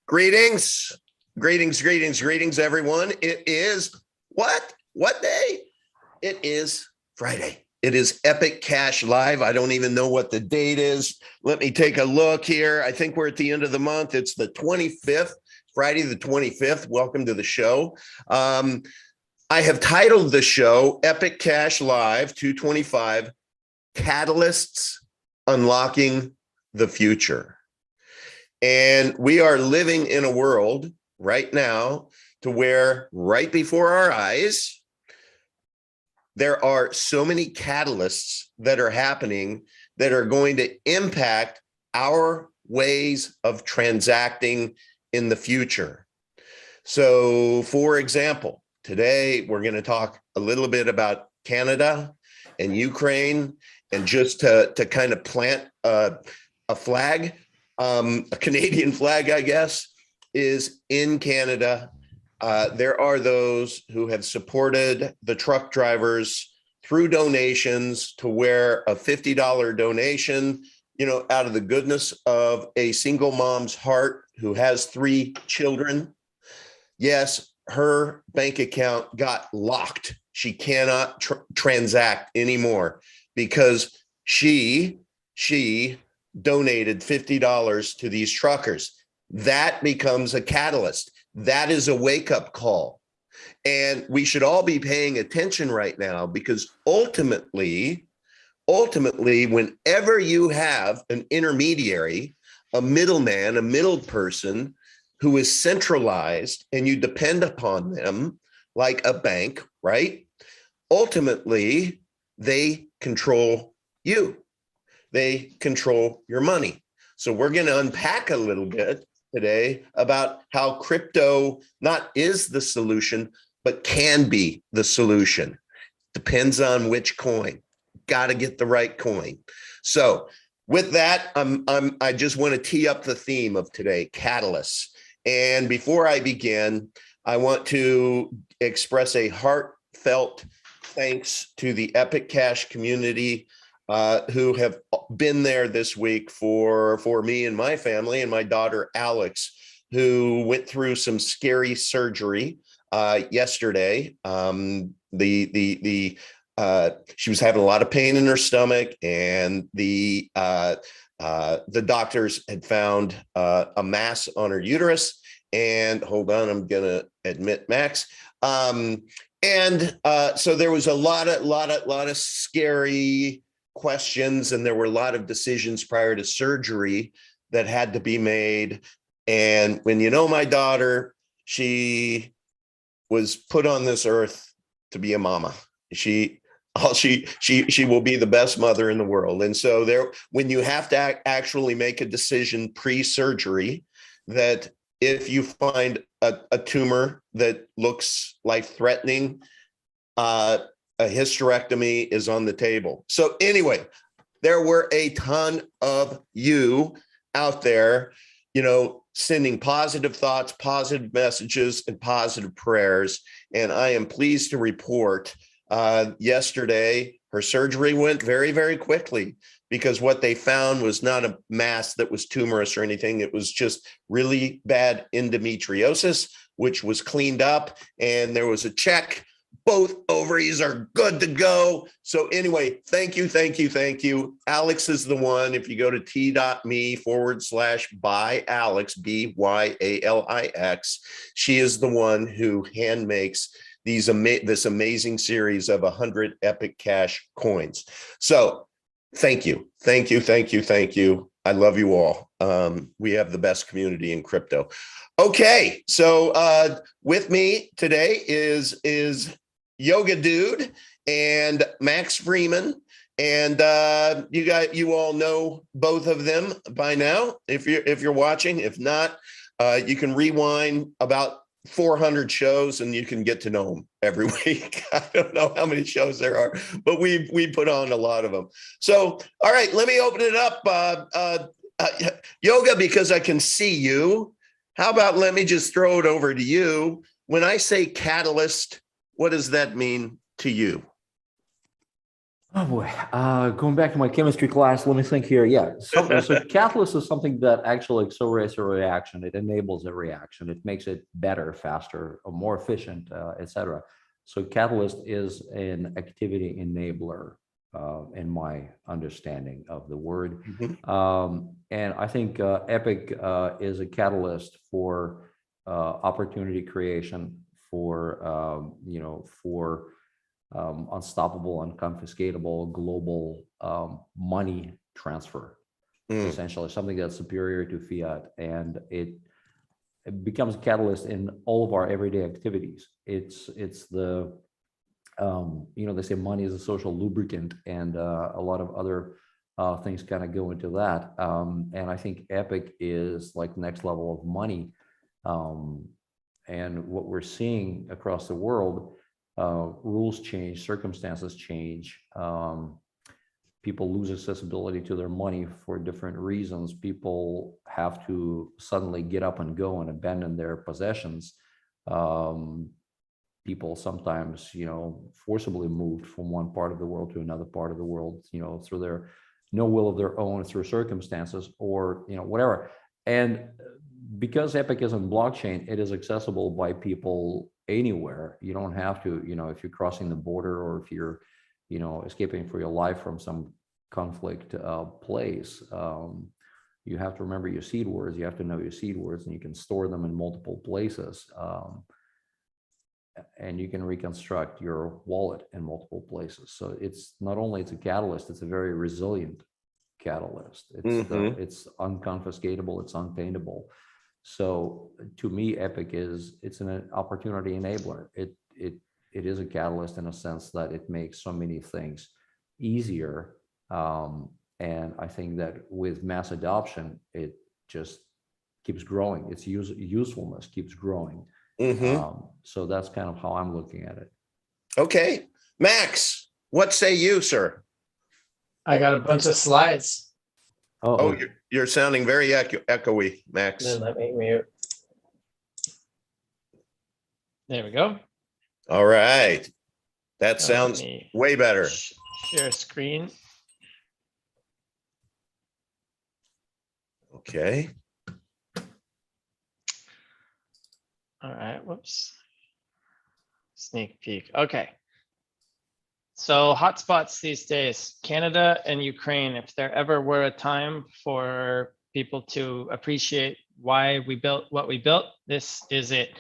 Greetings, greetings, everyone. It is what? What day? It is Friday. It is Epic Cash Live. I don't even know what the date is. Let me take a look here. I think we're at the end of the month. It's the 25th, Friday the 25th. Welcome to the show. I have titled the show Epic Cash Live 225 Catalysts Unlocking the Future. And we are living in a world right now to where right before our eyes, there are so many catalysts that are happening that are going to impact our ways of transacting in the future. So, for example, today we're going to talk a little bit about Canada and Ukraine, and just to kind of plant a flag. A Canadian flag, I guess, is in Canada. There are those who have supported the truck drivers through donations to where a $50 donation, out of the goodness of a single mom's heart who has 3 children. Yes, her bank account got locked. She cannot transact anymore because she donated $50 to these truckers. That becomes a catalyst. That is a wake-up call. And we should all be paying attention right now, because ultimately, whenever you have an intermediary, a middleman, a middle person who is centralized and you depend upon them like a bank, right? Ultimately, they control you. They control your money. So we're going to unpack a little bit today about how crypto not is the solution, but can be the solution. Depends on which coin. Got to get the right coin. So with that, I just want to tee up the theme of today, catalysts. And before I begin, I want to express a heartfelt thanks to the Epic Cash community who have been there this week for me and my family, and my daughter Alex, who went through some scary surgery yesterday. She was having a lot of pain in her stomach, and the doctors had found a mass on her uterus. And hold on, I'm gonna admit Max. So there was a lot of scary questions, and there were a lot of decisions prior to surgery that had to be made. And when my daughter, she was put on this earth to be a mama. She will be the best mother in the world. And so when you have to actually make a decision pre-surgery, that if you find a tumor that looks life-threatening, a hysterectomy is on the table. So anyway, there were a ton of you out there, sending positive thoughts, positive messages, and positive prayers. And I am pleased to report yesterday, her surgery went very, very quickly, because what they found was not a mass that was tumorous or anything. It was just really bad endometriosis, which was cleaned up, and there was a check. Both ovaries are good to go. So anyway, thank you. Alex is the one. If you go to t.me/by Alex, BYALIX, she is the one who hand makes this amazing series of 100 Epic Cash coins. So thank you. I love you all. We have the best community in crypto. Okay, so with me today is Yoga Dude and Max Freeman, and you all know both of them by now if you're watching. If not, you can rewind about 400 shows and you can get to know them every week. I don't know how many shows there are, but we put on a lot of them. So all right, let me open it up. Yoga, because I can see you, how about let me just throw it over to you. When I say catalyst, what does that mean to you? Oh boy, going back to my chemistry class, let me think here. Yeah, so catalyst is something that actually accelerates a reaction. It enables a reaction. It makes it better, faster, or more efficient, etc. So catalyst is an activity enabler, in my understanding of the word. Mhm. And I think Epic is a catalyst for opportunity creation, for for unstoppable, unconfiscatable global money transfer, Mm. essentially something that's superior to fiat, and it becomes a catalyst in all of our everyday activities. It's the they say money is a social lubricant, and a lot of other things kind of go into that. And I think Epic is like next level of money. Um, and what we're seeing across the world, rules change, circumstances change. People lose accessibility to their money for different reasons. People have to suddenly get up and go and abandon their possessions. Um, People sometimes, forcibly moved from one part of the world to another part of the world, through their no will of their own, through circumstances or, whatever. And because Epic is on blockchain, it is accessible by people anywhere. You don't have to, if you're crossing the border or if you're, escaping for your life from some conflict place, you have to remember your seed words. You have to know your seed words, and you can store them in multiple places. And you can reconstruct your wallet in multiple places. So it's not only it's a catalyst, it's a very resilient catalyst. Mhm. It's unconfiscatable, it's untaintable. So to me, Epic it's an opportunity enabler. It is a catalyst in a sense that it makes so many things easier. And I think that with mass adoption, it just keeps growing. Its usefulness keeps growing. Mhm. So that's kind of how I'm looking at it. Okay. Max, what say you, sir? I got a bunch of slides. Oh, Oh, you're sounding very echoey, Max. Then let me mute. There we go. All right. That Let sounds me way better. share screen. Okay. All right, whoops. Sneak peek. Okay. So hotspots these days, Canada and Ukraine. If there ever were a time for people to appreciate why we built what we built, this is it.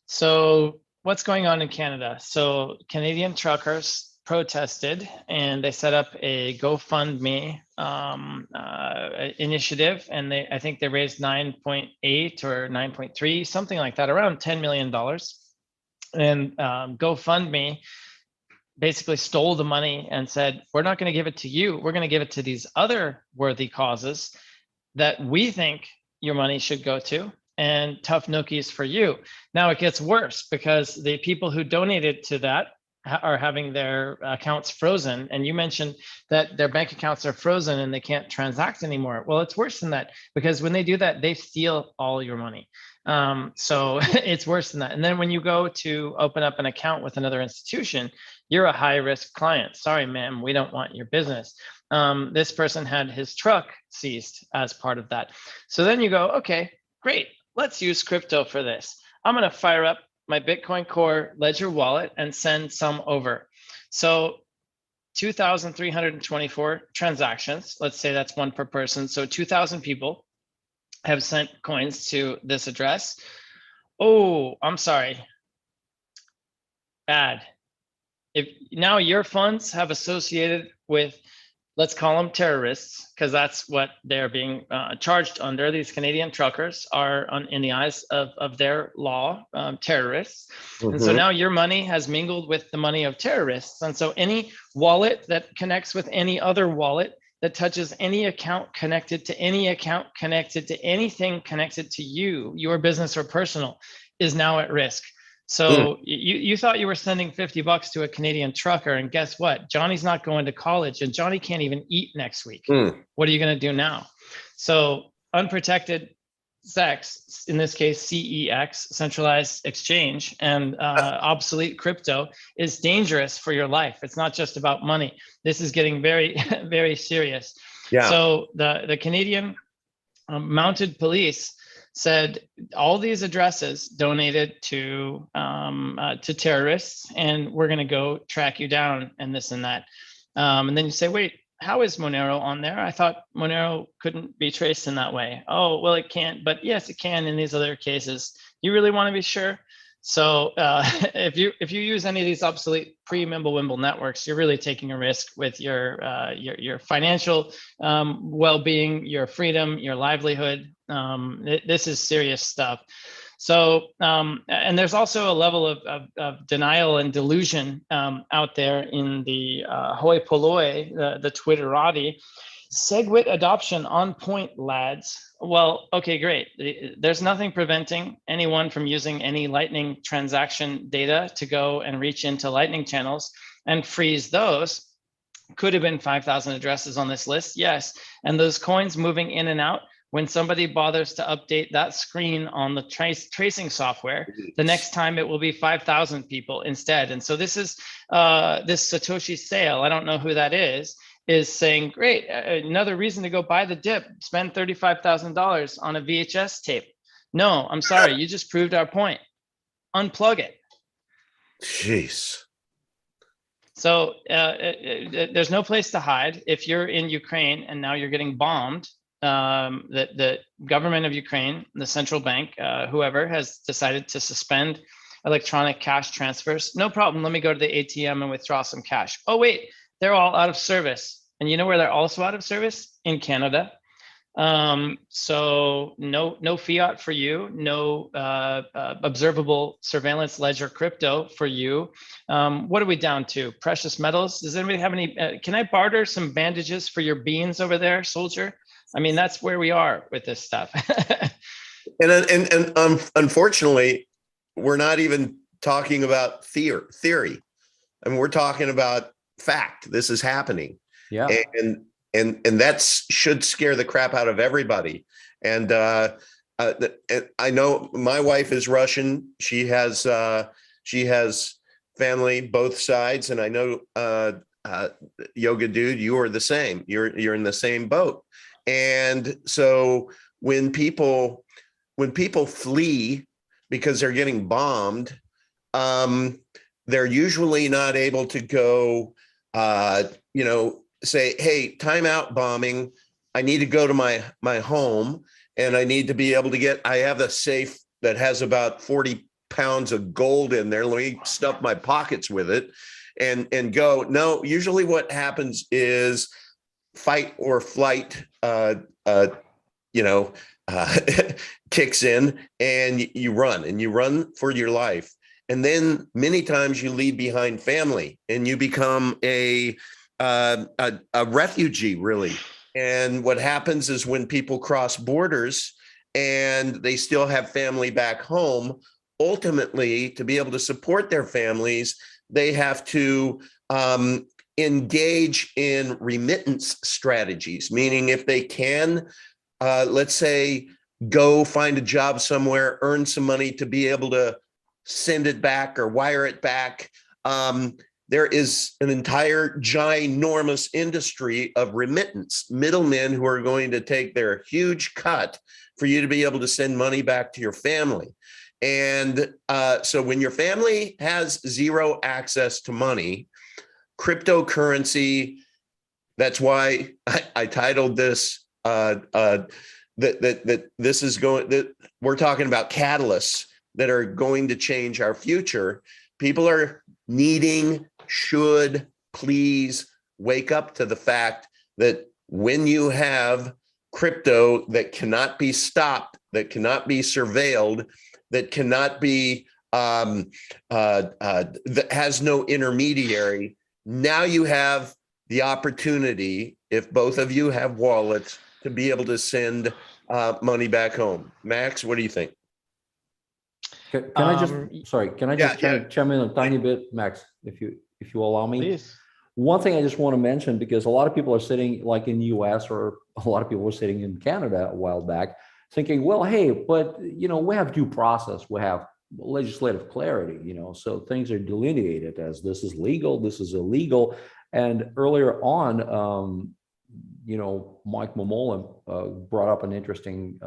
So what's going on in Canada? So Canadian truckers protested and they set up a GoFundMe initiative, and I think they raised 9.8 or 9.3, something like that, around $10 million. And GoFundMe basically stole the money and said, we're not going to give it to you. We're going to give it to these other worthy causes that we think your money should go to, and tough nookies for you. Now it gets worse because the people who donated to that are having their accounts frozen. And you mentioned that their bank accounts are frozen and they can't transact anymore. Well, it's worse than that, because when they do that, they steal all your money. So it's worse than that. And then when you go to open up an account with another institution, you're a high risk client. Sorry, ma'am, we don't want your business. This person had his truck seized as part of that. So then you go, okay, great. Let's use crypto for this. I'm going to fire up my Bitcoin Core Ledger wallet and send some over. So 2,324 transactions. Let's say that's one per person. So 2,000 people have sent coins to this address. Oh, I'm sorry. Bad. If now your funds have associated with, let's call them terrorists, because that's what they're being charged under. These Canadian truckers are, in the eyes of their law, terrorists. And so now your money has mingled with the money of terrorists. And so any wallet that connects with any other wallet, that touches any account connected to any account connected to anything connected to you, your business or personal, is now at risk. So you thought you were sending $50 to a Canadian trucker, and guess what? Johnny's not going to college, and Johnny can't even eat next week. What are you going to do now? So unprotected CEX, in this case, CEX, centralized exchange, and obsolete crypto is dangerous for your life. It's not just about money. This is getting very, very serious. Yeah. So the Canadian mounted police said all these addresses donated to terrorists, and we're going to go track you down and this and that. And then you say, wait, how is Monero on there? I thought Monero couldn't be traced in that way. Oh, well, it can't, but yes, it can in these other cases. You really want to be sure? So if you use any of these obsolete pre-Mimblewimble networks, you're really taking a risk with your financial well-being, your freedom, your livelihood. This is serious stuff. So, and there's also a level of denial and delusion out there in the hoi polloi, the Twitterati. SegWit adoption on point, lads. Well, okay, great. There's nothing preventing anyone from using any Lightning transaction data to go and reach into Lightning channels and freeze those. Could have been 5,000 addresses on this list, yes. And those coins moving in and out, when somebody bothers to update that screen on the tracing software, the next time it will be 5,000 people instead. And so this is this Satoshi Sale, I don't know who that is saying, great, another reason to go buy the dip, spend $35,000 on a VHS tape. No, I'm sorry, you just proved our point. Unplug it. Jeez. So there's no place to hide. If you're in Ukraine and now you're getting bombed, the government of Ukraine, the central bank, whoever has decided to suspend electronic cash transfers. No problem. Let me go to the ATM and withdraw some cash. Oh, wait, they're all out of service. And you know where they're also out of service? In Canada. So no fiat for you, no observable surveillance ledger crypto for you. What are we down to? Precious metals? Does anybody have any? Can I barter some bandages for your beans over there, soldier? I mean, that's where we are with this stuff. and Unfortunately, we're not even talking about theory. I mean, we're talking about fact. This is happening. Yeah. And that should scare the crap out of everybody. And I know my wife is Russian. She has family both sides, and I know Yoga Dude, you are the same. You're in the same boat. And so when people flee because they're getting bombed, they're usually not able to go, say, hey, timeout bombing. I need to go to my home, and I need to be able to I have a safe that has about 40 pounds of gold in there. Let me stuff my pockets with it and go. No, usually what happens is fight or flight, kicks in, and you run for your life. And then many times you leave behind family and you become a refugee, really. And what happens is when people cross borders and they still have family back home, ultimately, to be able to support their families, they have to engage in remittance strategies, meaning if they can, let's say, go find a job somewhere, earn some money to be able to send it back or wire it back. There is an entire ginormous industry of remittance, middlemen who are going to take their huge cut for you to be able to send money back to your family. And so when your family has zero access to money, cryptocurrency, that's why I titled this, that this is going, that we're talking about catalysts that are going to change our future. People are should please wake up to the fact that when you have crypto that cannot be stopped, that cannot be surveilled, that cannot be, that has no intermediary, now you have the opportunity, if both of you have wallets, to be able to send money back home. Max, what do you think? Can I just chime in a tiny bit, Max, if you allow me? Please. One thing I just want to mention, because a lot of people are sitting, like in the US, or a lot of people were sitting in Canada a while back, thinking, well, hey, but we have due process, we have legislative clarity, so things are delineated as this is legal, this is illegal. And earlier on, Mike Momola brought up an interesting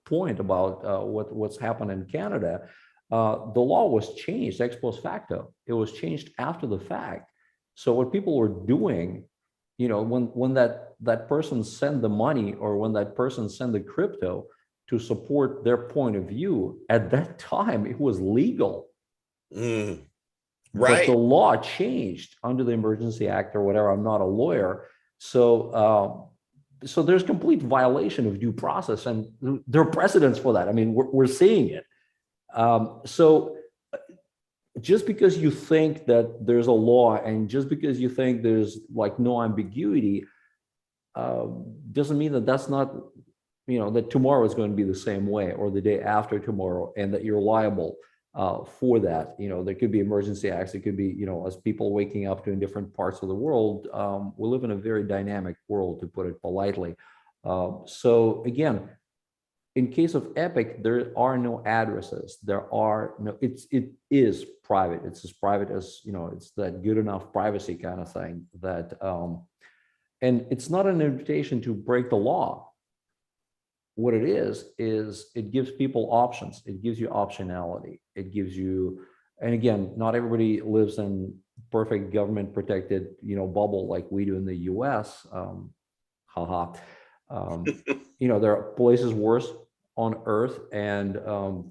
point about what's happened in Canada. The law was changed ex post facto. It was changed after the fact. So what people were doing, when that person sent the money, or when that person sent the crypto to support their point of view, at that time it was legal. Right. But the law changed under the Emergency Act or whatever. I'm not a lawyer. So there's complete violation of due process, and there are precedents for that. I mean, we're seeing it. So just because you think that there's a law, and just because you think there's like no ambiguity, doesn't mean that that's not, that tomorrow is going to be the same way, or the day after tomorrow, and that you're liable for that. There could be emergency acts. It could be, as people waking up to in different parts of the world. We live in a very dynamic world, to put it politely. So again, in case of Epic, there are no addresses. There are no. It is private. It's as private as it's that good enough privacy kind of thing. That and it's not an invitation to break the law. What it is it gives people options. It gives you optionality. It gives you, and again, not everybody lives in perfect government protected, bubble like we do in the US. Haha. There are places worse on earth, and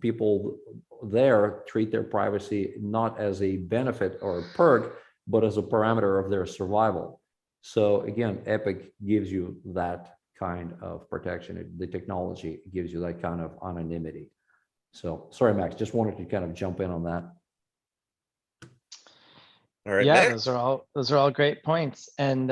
people there treat their privacy not as a benefit or a perk, but as a parameter of their survival. So again, Epic gives you that kind of protection. The technology gives you that kind of anonymity. So sorry, Max, just wanted to kind of jump in on that. All right. Yeah, Next. those are all great points. And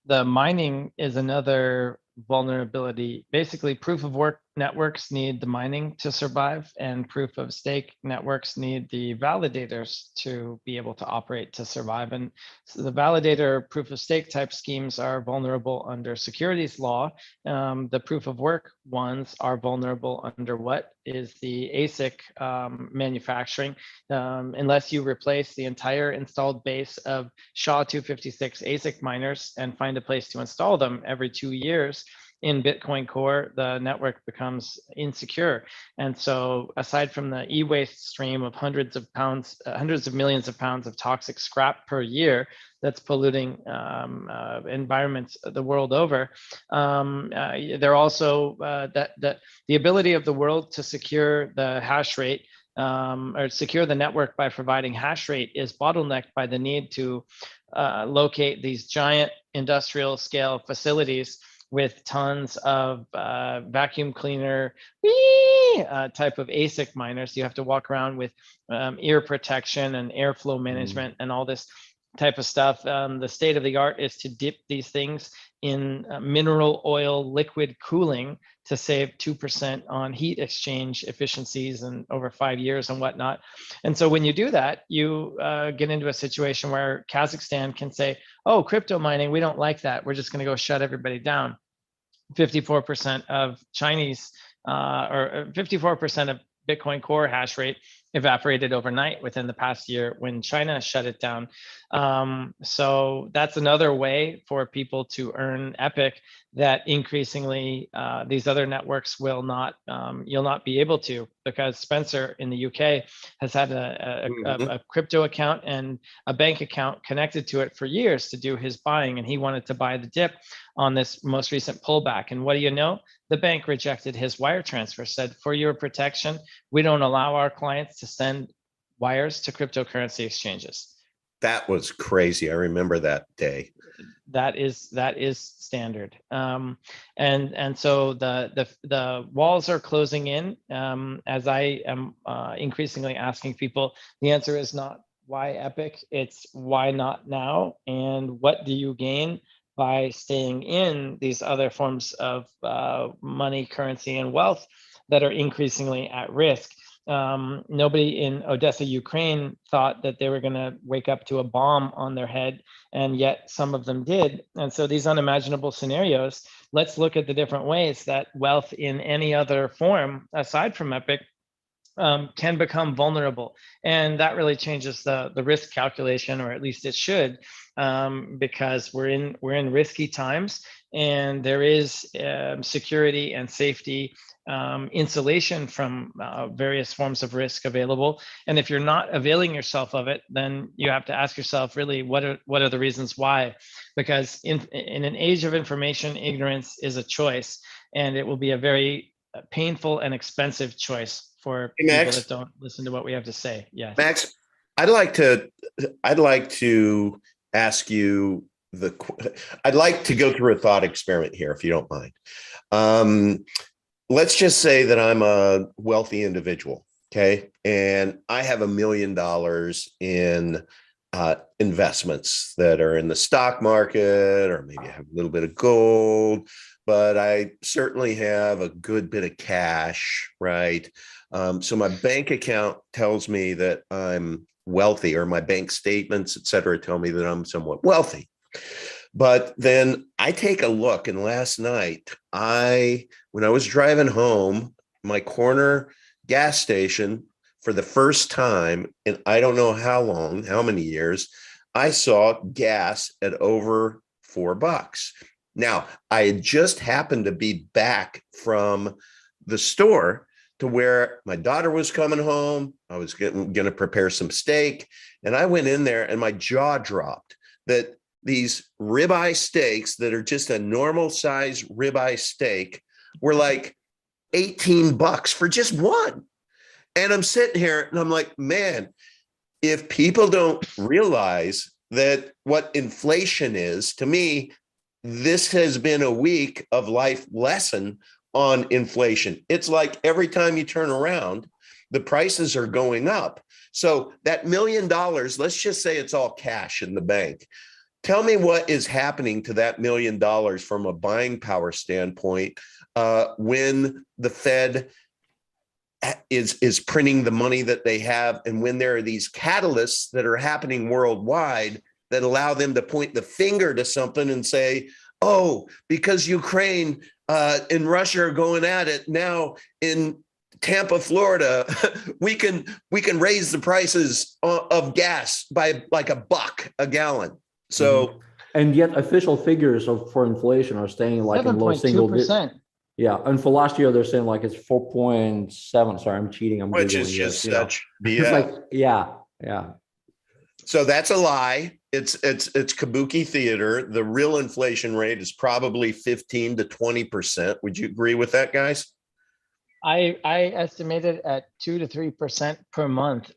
the mining is another vulnerability. Basically, proof of work networks need the mining to survive, and proof of stake networks need the validators to be able to operate to survive. And so the validator proof of stake type schemes are vulnerable under securities law. The proof of work ones are vulnerable under what is the ASIC manufacturing, unless you replace the entire installed base of SHA-256 ASIC miners and find a place to install them every 2 years. In Bitcoin Core, the network becomes insecure. And so aside from the e-waste stream of hundreds of millions of pounds of toxic scrap per year that's polluting environments the world over, they're also that the ability of the world to secure the hash rate or secure the network by providing hash rate is bottlenecked by the need to locate these giant industrial scale facilities with tons of vacuum cleaner type of ASIC miners. You have to walk around with ear protection and airflow management and all this type of stuff. The state of the art is to dip these things in mineral oil liquid cooling to save 2% on heat exchange efficiencies and over 5 years and whatnot. And so when you do that, you get into a situation where Kazakhstan can say, oh, crypto mining, we don't like that. We're just going to go shut everybody down. 54% of Chinese or 54% of Bitcoin Core hash rate evaporated overnight within the past year when China shut it down. So that's another way for people to earn Epic that increasingly these other networks will not, you'll not be able to, because Spencer in the UK has had a crypto account and a bank account connected to it for years to do his buying, and he wanted to buy the dip on this most recent pullback. And what do you know? The bank rejected his wire transfer, said, for your protection, we don't allow our clients to send wires to cryptocurrency exchanges. That was crazy. I remember that day. That is standard. And so the walls are closing in. As I am increasingly asking people, the answer is not why Epic, it's why not now? And what do you gain by staying in these other forms of money, currency, and wealth that are increasingly at risk? Nobody in Odessa, Ukraine thought that they were going to wake up to a bomb on their head, and yet some of them did. And so these unimaginable scenarios let's look at the different ways that wealth in any other form aside from Epic can become vulnerable. And that really changes the risk calculation, or at least it should, because we're in risky times, and there is security and safety insulation from various forms of risk available. And if you're not availing yourself of it, then you have to ask yourself, really, what are the reasons why? Because in an age of information, ignorance is a choice, and it will be a very painful and expensive choice for Hey, people Max. that don't listen to what we have to say. Yes. Max, I'd like to ask you I'd like to go through a thought experiment here, if you don't mind. Let's just say that I'm a wealthy individual, okay, and I have $1 million in investments that are in the stock market, or maybe I have a little bit of gold, but I certainly have a good bit of cash, right? So my bank account tells me that I'm wealthy, or my bank statements, et cetera, tell me that I'm somewhat wealthy. But then I take a look, and last night, when I was driving home, my corner gas station, for the first time in I don't know how many years, I saw gas at over $4. Now, I had just happened to be back from the store to where my daughter was coming home. I was going to prepare some steak, and I went in there and my jaw dropped that these ribeye steaks that are just a normal size ribeye steak were like $18 for just one. And I'm sitting here and I'm like, man, if people don't realize that what inflation is, to me, this has been a week of life lesson on inflation. It's like every time you turn around, the prices are going up. So that $1 million, let's just say it's all cash in the bank. Tell me what is happening to that $1 million from a buying power standpoint when the Fed is printing the money that they have, and when there are these catalysts that are happening worldwide that allow them to point the finger to something and say, oh, because Ukraine and Russia are going at it now in Tampa, Florida, we can raise the prices of gas by like $1 a gallon. So, and yet official figures for inflation are staying like in low single digits. Yeah, and for last year they're saying like it's 4.7. Sorry, I'm cheating. I'm which Googling is just this, such BS. It's like yeah. So that's a lie. It's kabuki theater. The real inflation rate is probably 15 to 20%. Would you agree with that, guys? I estimated at 2 to 3% per month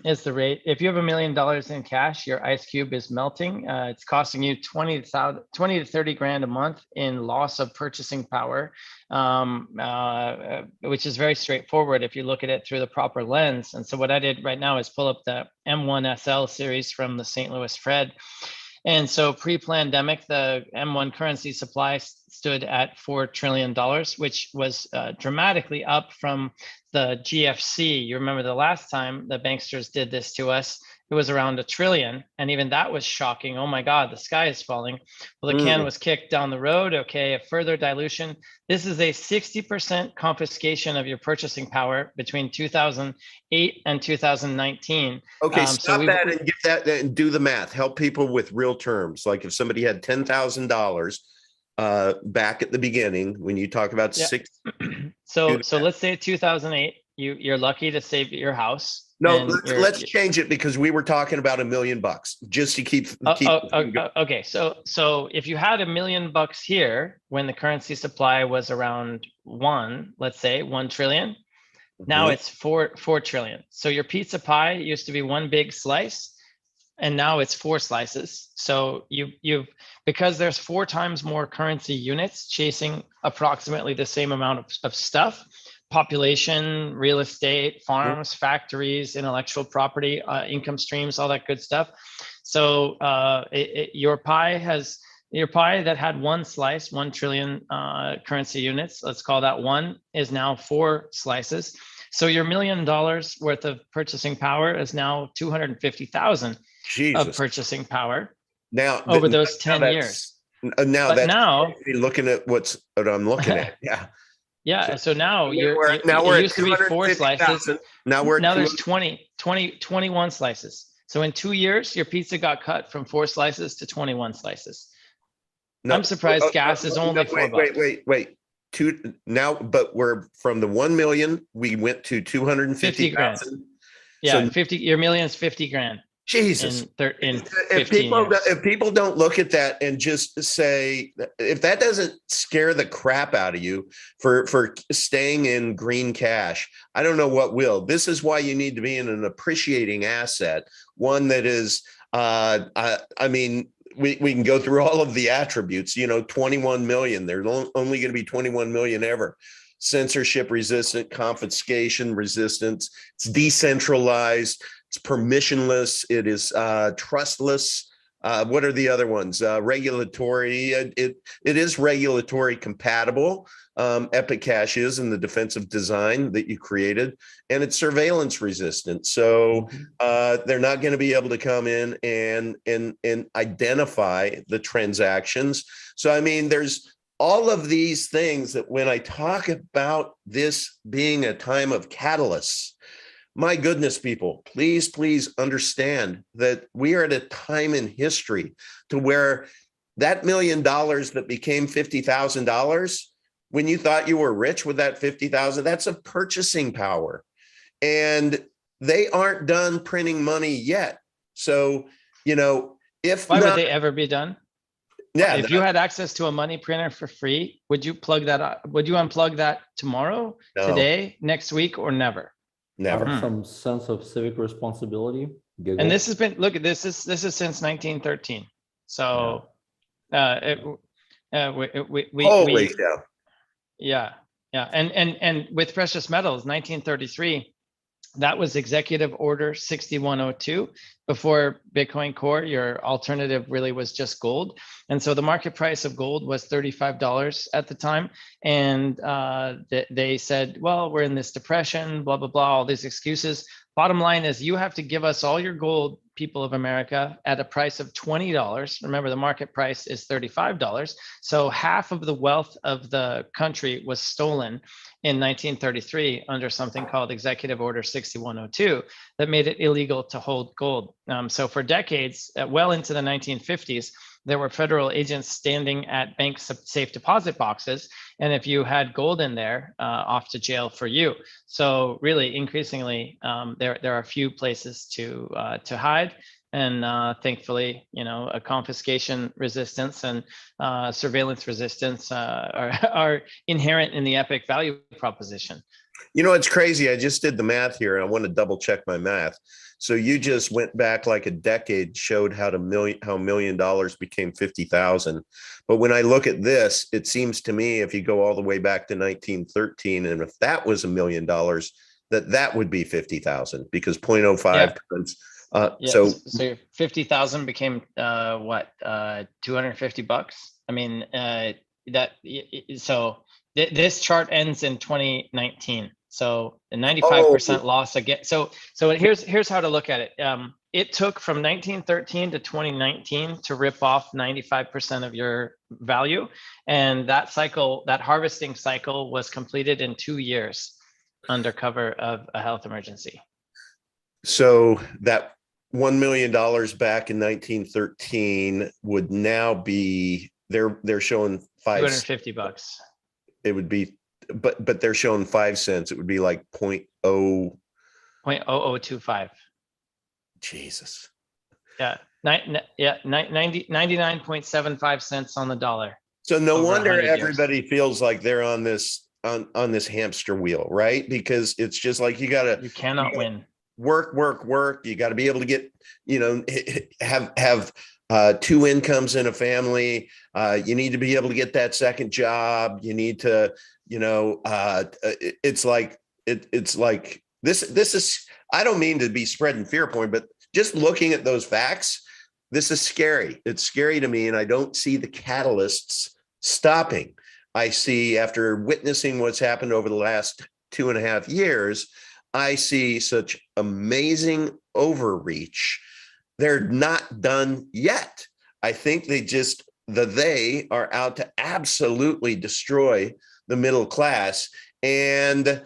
is the rate. If you have $1 million in cash, your ice cube is melting. It's costing you 20 to 30 grand a month in loss of purchasing power, which is very straightforward if you look at it through the proper lens. And so what I did right now is pull up the M1SL series from the St. Louis Fed. And so pre-pandemic, the M1 currency supply stood at $4 trillion, which was dramatically up from the GFC. You remember the last time the banksters did this to us, it was around $1 trillion. And even that was shocking. Oh my God, the sky is falling. Well, the can was kicked down the road. Okay, a further dilution. This is a 60% confiscation of your purchasing power between 2008 and 2019. Okay, stop that and give that and do the math. Help people with real terms. Like if somebody had $10,000 back at the beginning, when you talk about six. So let's say 2008, you're lucky to save your house. No, let's change it, because we were talking about $1 million just to keep. Okay, so if you had $1 million here when the currency supply was around let's say 1 trillion, now it's 4 trillion. So your pizza pie used to be one big slice, and now it's 4 slices. So you've because there's 4 times more currency units chasing approximately the same amount of stuff. Population, real estate, farms, factories, intellectual property, income streams, all that good stuff. So your pie that had 1 slice, 1 trillion currency units, let's call that 1, is now 4 slices. So your $1 million worth of purchasing power is now 250,000 of purchasing power now over those 10 years. Now But that's now, looking at what I'm looking at. Yeah. yeah. So now Now it we're at used to be 4 slices. 250,000. Now we're at Now there's 21 slices. So in 2 years, your pizza got cut from 4 slices to 21 slices. No, I'm surprised gas is only $4. Wait. Two now, but we're from the 1 million, we went to 50 grand. 250,000. Yeah, So 50. Your million's 50 grand Jesus. in If 15 years. if people don't look at that and just say, if that doesn't scare the crap out of you for staying in green cash, I don't know what will. This is why you need to be in an appreciating asset, one that is I mean, we can go through all of the attributes, 21 million. There's only going to be 21 million ever. Censorship resistant, confiscation resistance. It's decentralized. It's permissionless. It is trustless. What are the other ones? Regulatory. It is regulatory compatible. Epic Cash is in the defensive design that you created, and it's surveillance resistant. So they're not going to be able to come in and identify the transactions. So I mean, there's all of these things that when I talk about this being a time of catalysts, my goodness, people, please understand that we are at a time in history to where that $1 million that became $50,000, when you thought you were rich with that 50,000, that's a purchasing power. And they aren't done printing money yet. So, if Why not, would they ever be done? Yeah. If you had access to a money printer for free, would you plug that up? Would you unplug that tomorrow, today, next week, or never? Never. Some sense of civic responsibility. Giggle. And this has been, look at this is since 1913. So Holy cow. Yeah. And with precious metals, 1933, that was Executive Order 6102. Before Bitcoin Core, your alternative really was just gold. And so the market price of gold was $35 at the time. And they said, well, we're in this depression, blah, blah, blah, all these excuses. Bottom line is you have to give us all your gold, people of America, at a price of $20. Remember, the market price is $35. So half of the wealth of the country was stolen in 1933 under something called Executive Order 6102 that made it illegal to hold gold. So for decades, well into the 1950s, there were federal agents standing at bank safe deposit boxes. And if you had gold in there, off to jail for you. So really, increasingly, there are a few places to hide. And thankfully, a confiscation resistance and surveillance resistance are inherent in the Epic value proposition. It's crazy. I just did the math here, and I want to double check my math. So you just went back like a decade, showed how $1 million became 50,000. But when I look at this, it seems to me, if you go all the way back to 1913, and if that was $1 million, that would be 50,000, because 0.05 times. So 50,000 became $250. I mean, this chart ends in 2019. So the 95% loss again. So here's how to look at it. It took from 1913 to 2019 to rip off 95% of your value. And that cycle, that harvesting cycle, was completed in 2 years under cover of a health emergency. So that $1 million back in 1913 would now be, they're showing $250. It would be, but they're showing 5 cents. It would be like 0.0025. Jesus. Yeah. 99.75 cents on the dollar. So no wonder 100 everybody years. feels like they're on this hamster wheel, right? Because it's just like you cannot win. Work. You got to be able to get, have 2 incomes in a family. You need to be able to get that second job. You need to, it's like this is, I don't mean to be spreading fear point, but just looking at those facts, this is scary. It's scary to me. And I don't see the catalysts stopping. I see, after witnessing what's happened over the last 2.5 years, I see such amazing overreach. They're not done yet. I think they just they are out to absolutely destroy the middle class. And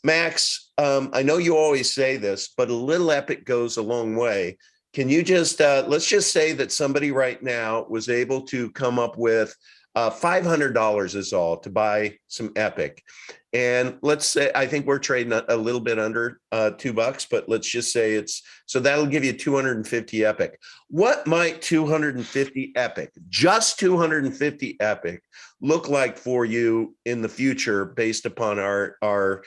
Max, I know you always say this, but a little epic goes a long way. Can you just, let's just say that somebody right now was able to come up with $500 is all to buy some epic. And let's say, I think we're trading a little bit under $2, but let's just say so that'll give you 250 epic. What might 250 epic, just 250 epic, look like for you in the future based upon our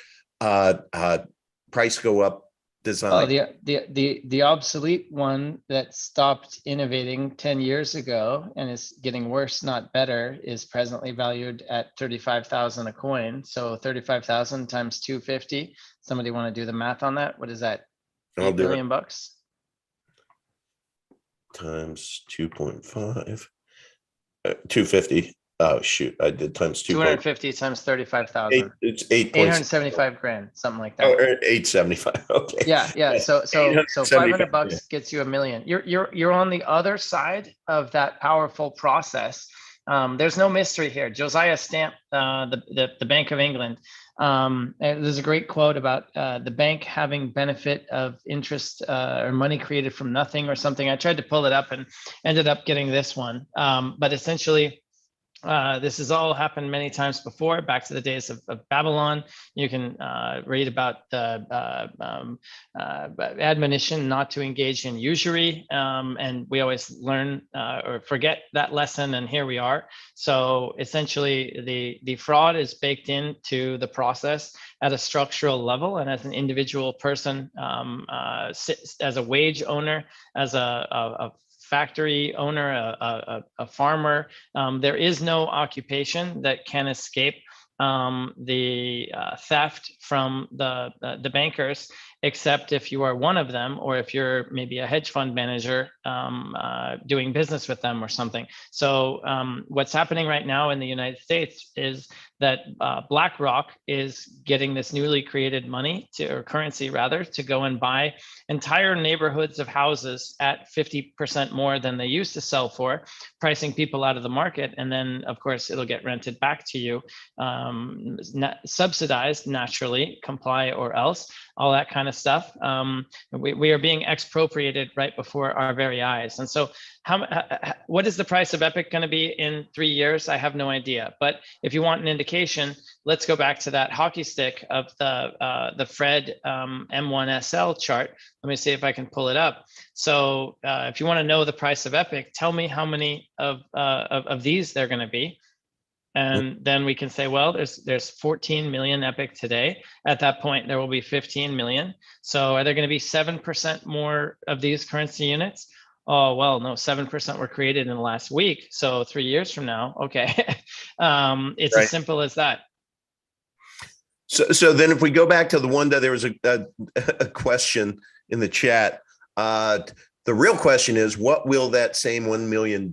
price go up design? Oh, the obsolete one that stopped innovating 10 years ago and is getting worse, not better, is presently valued at 35,000 a coin. So 35,000 times 250. Somebody want to do the math on that? What is that? I'll $8 do it. million bucks? Times 2.5, 250. Oh shoot, I did times 250 times 35,000. It's 875 grand, something like that. Oh, 875. Okay. Yeah. Yes, So 500 bucks yeah. gets you $1 million. You're on the other side of that powerful process. There's no mystery here. Josiah Stamp, the Bank of England. And there's a great quote about the bank having benefit of interest or money created from nothing or something. I tried to pull it up and ended up getting this one. But essentially, this has all happened many times before, back to the days of Babylon. You can read about the admonition not to engage in usury. And we always learn or forget that lesson, and here we are. So essentially, the fraud is baked into the process at a structural level, and as an individual person, as a wage owner, as a factory owner, a farmer, there is no occupation that can escape the theft from the bankers, except if you are one of them, or if you're maybe a hedge fund manager doing business with them or something. So what's happening right now in the United States is that BlackRock is getting this newly created money or currency rather, to go and buy entire neighborhoods of houses at 50% more than they used to sell for, pricing people out of the market. And then of course it'll get rented back to you, subsidized, naturally, comply or else, all that kind of stuff. We are being expropriated right before our very eyes. And so what is the price of Epic going to be in 3 years? I have no idea. But if you want an indication, let's go back to that hockey stick of the Fred M1SL chart. Let me see if I can pull it up. So if you want to know the price of Epic, tell me how many of these they're going to be. And then we can say, well, there's 14 million Epic today. At that point, there will be 15 million. So are there going to be 7% more of these currency units? Oh, well, no, 7% were created in the last week. So 3 years from now, okay. It's Right. as simple as that. So then if we go back to the one that there was a question in the chat, the real question is, what will that same $1 million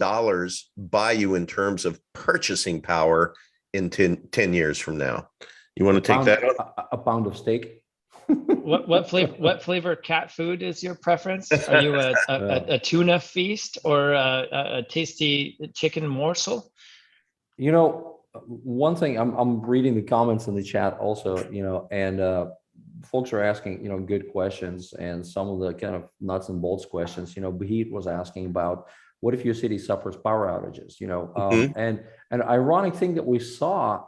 buy you in terms of purchasing power in 10 years from now? You want to take that up? A pound of steak. What flavor cat food is your preference? Are you a tuna feast or a tasty chicken morsel? You know, one thing, I'm reading the comments in the chat also, and folks are asking, good questions, and some of the kind of nuts and bolts questions. Bahit was asking about, what if your city suffers power outages? And an ironic thing that we saw,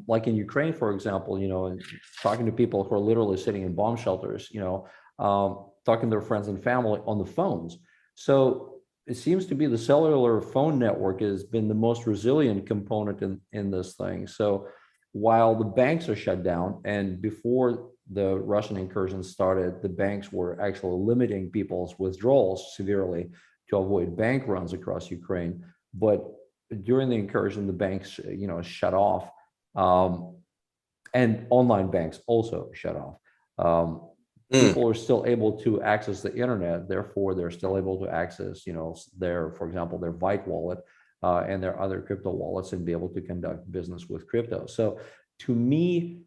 like in Ukraine, for example, and talking to people who are literally sitting in bomb shelters, talking to their friends and family on the phones. So it seems to be the cellular phone network has been the most resilient component in this thing. So while the banks are shut down, and before the Russian incursion started, the banks were actually limiting people's withdrawals severely to avoid bank runs across Ukraine. But during the incursion, the banks, shut off, and online banks also shut off. People are still able to access the internet, therefore they're still able to access, for example, their Byte wallet and their other crypto wallets, and be able to conduct business with crypto. So to me,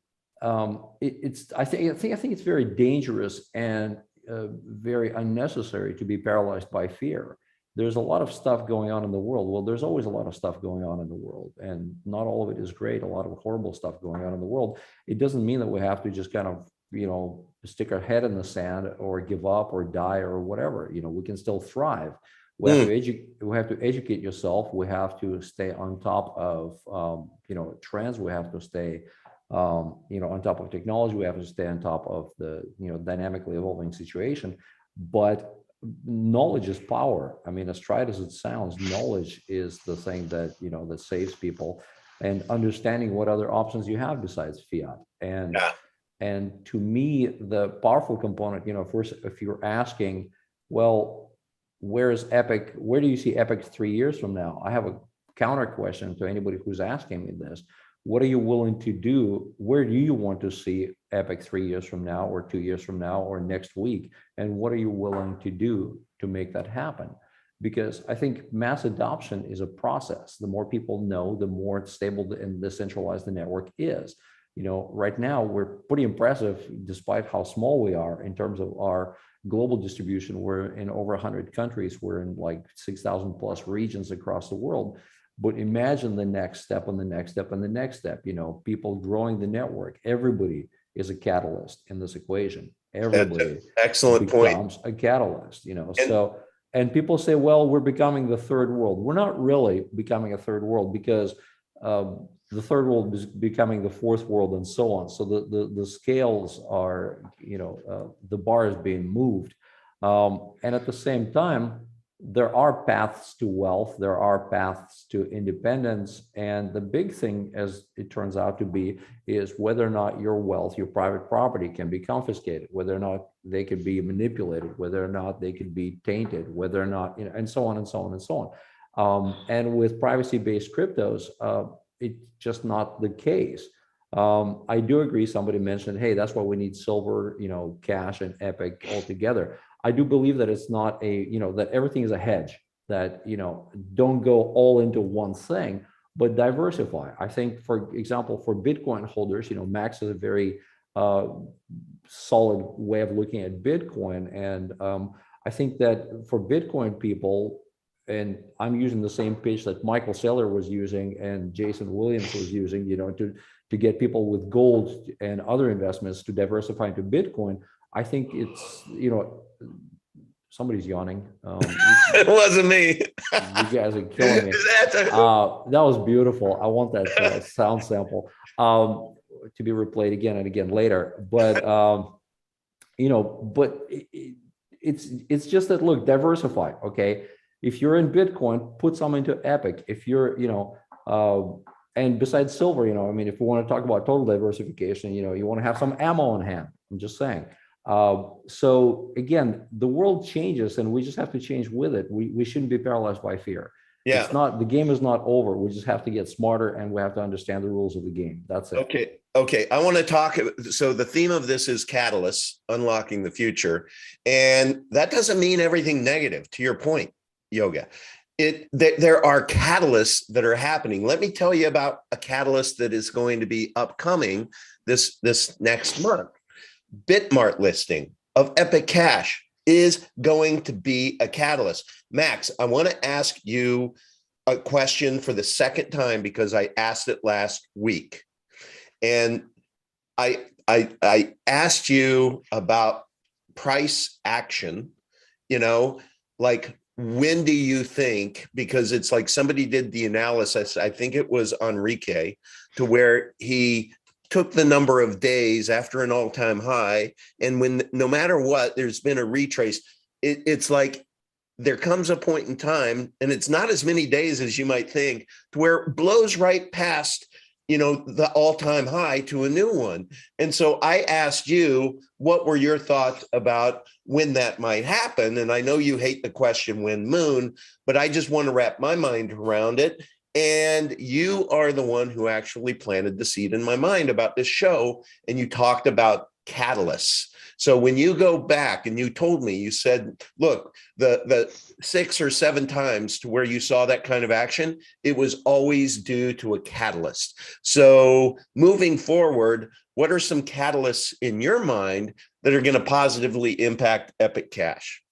I think it's very dangerous and very unnecessary to be paralyzed by fear. there's a lot of stuff going on in the world. Well, there's always a lot of stuff going on in the world, and not all of it is great. A lot of horrible stuff going on in the world. It doesn't mean that we have to just kind of, stick our head in the sand or give up or die or whatever. We can still thrive. We have to educate yourself. We have to stay on top of, trends. We have to stay, on top of technology. We have to stay on top of the, dynamically evolving situation. But knowledge is power. I mean, as trite as it sounds, knowledge is the thing that, that saves people, and understanding what other options you have besides fiat. And to me, the powerful component, if you're asking, well, where do you see Epic 3 years from now? I have a counter question to anybody who's asking me this. What are you willing to do? Where do you want to see Epic 3 years from now, or 2 years from now, or next week? And what are you willing to do to make that happen? Because I think mass adoption is a process. The more people know, the more stable and decentralized the network is. Right now we're pretty impressive, despite how small we are in terms of our global distribution. We're in over 100 countries. We're in like 6,000 plus regions across the world. But imagine the next step and the next step and the next step, people growing the network. Everybody is a catalyst in this equation. Everybody excellent becomes point. A catalyst, and people say, well, we're becoming the third world. We're not really becoming a third world, because the third world is becoming the fourth world, and so on. So the scales are, the bar is being moved. And at the same time, there are paths to wealth, there are paths to independence. And the big thing, as it turns out to be, is whether or not your wealth, your private property, can be confiscated, whether or not they could be manipulated, whether or not they could be tainted, whether or not, and so on and so on and so on. And with privacy-based cryptos, it's just not the case. I do agree. Somebody mentioned, hey, that's why we need silver, cash and Epic all together. I do believe that it's not that everything is a hedge, that, don't go all into one thing, but diversify. I think, for example, for Bitcoin holders, Max is a very solid way of looking at Bitcoin. And I think that for Bitcoin people, and I'm using the same pitch that Michael Saylor was using and Jason Williams was using, to get people with gold and other investments to diversify into Bitcoin. I think it's, somebody's yawning. It wasn't me. You guys are killing me. That was beautiful. I want that sound sample to be replayed again and again later. But, it's just that, look, diversify, okay? If you're in Bitcoin, put some into Epic. If you're, and besides silver, if we want to talk about total diversification, you want to have some ammo on hand. I'm just saying. So again, the world changes, and we just have to change with it. We shouldn't be paralyzed by fear. Yeah. It's not, the game is not over. We just have to get smarter, and we have to understand the rules of the game. That's it. Okay. I want to talk. So the theme of this is catalysts, unlocking the future. And that doesn't mean everything negative, to your point, Yoga. There are catalysts that are happening. Let me tell you about a catalyst that is going to be upcoming this next month. Bitmart listing of Epic Cash is going to be a catalyst. Max, I want to ask you a question for the second time, because I asked it last week. And I asked you about price action, like, when do you think, because it's like somebody did the analysis, I think it was Enrique, to where he took the number of days after an all-time high, and when, no matter what, there's been a retrace, it's like there comes a point in time, and it's not as many days as you might think, to where it blows right past the all-time high to a new one. And so I asked you, what were your thoughts about when that might happen? And I know you hate the question when moon, but I just want to wrap my mind around it. And you are the one who actually planted the seed in my mind about this show. And you talked about catalysts. So when you go back and you told me, you said, look, the 6 or 7 times to where you saw that kind of action, it was always due to a catalyst. So moving forward, what are some catalysts in your mind that are going to positively impact Epic Cash?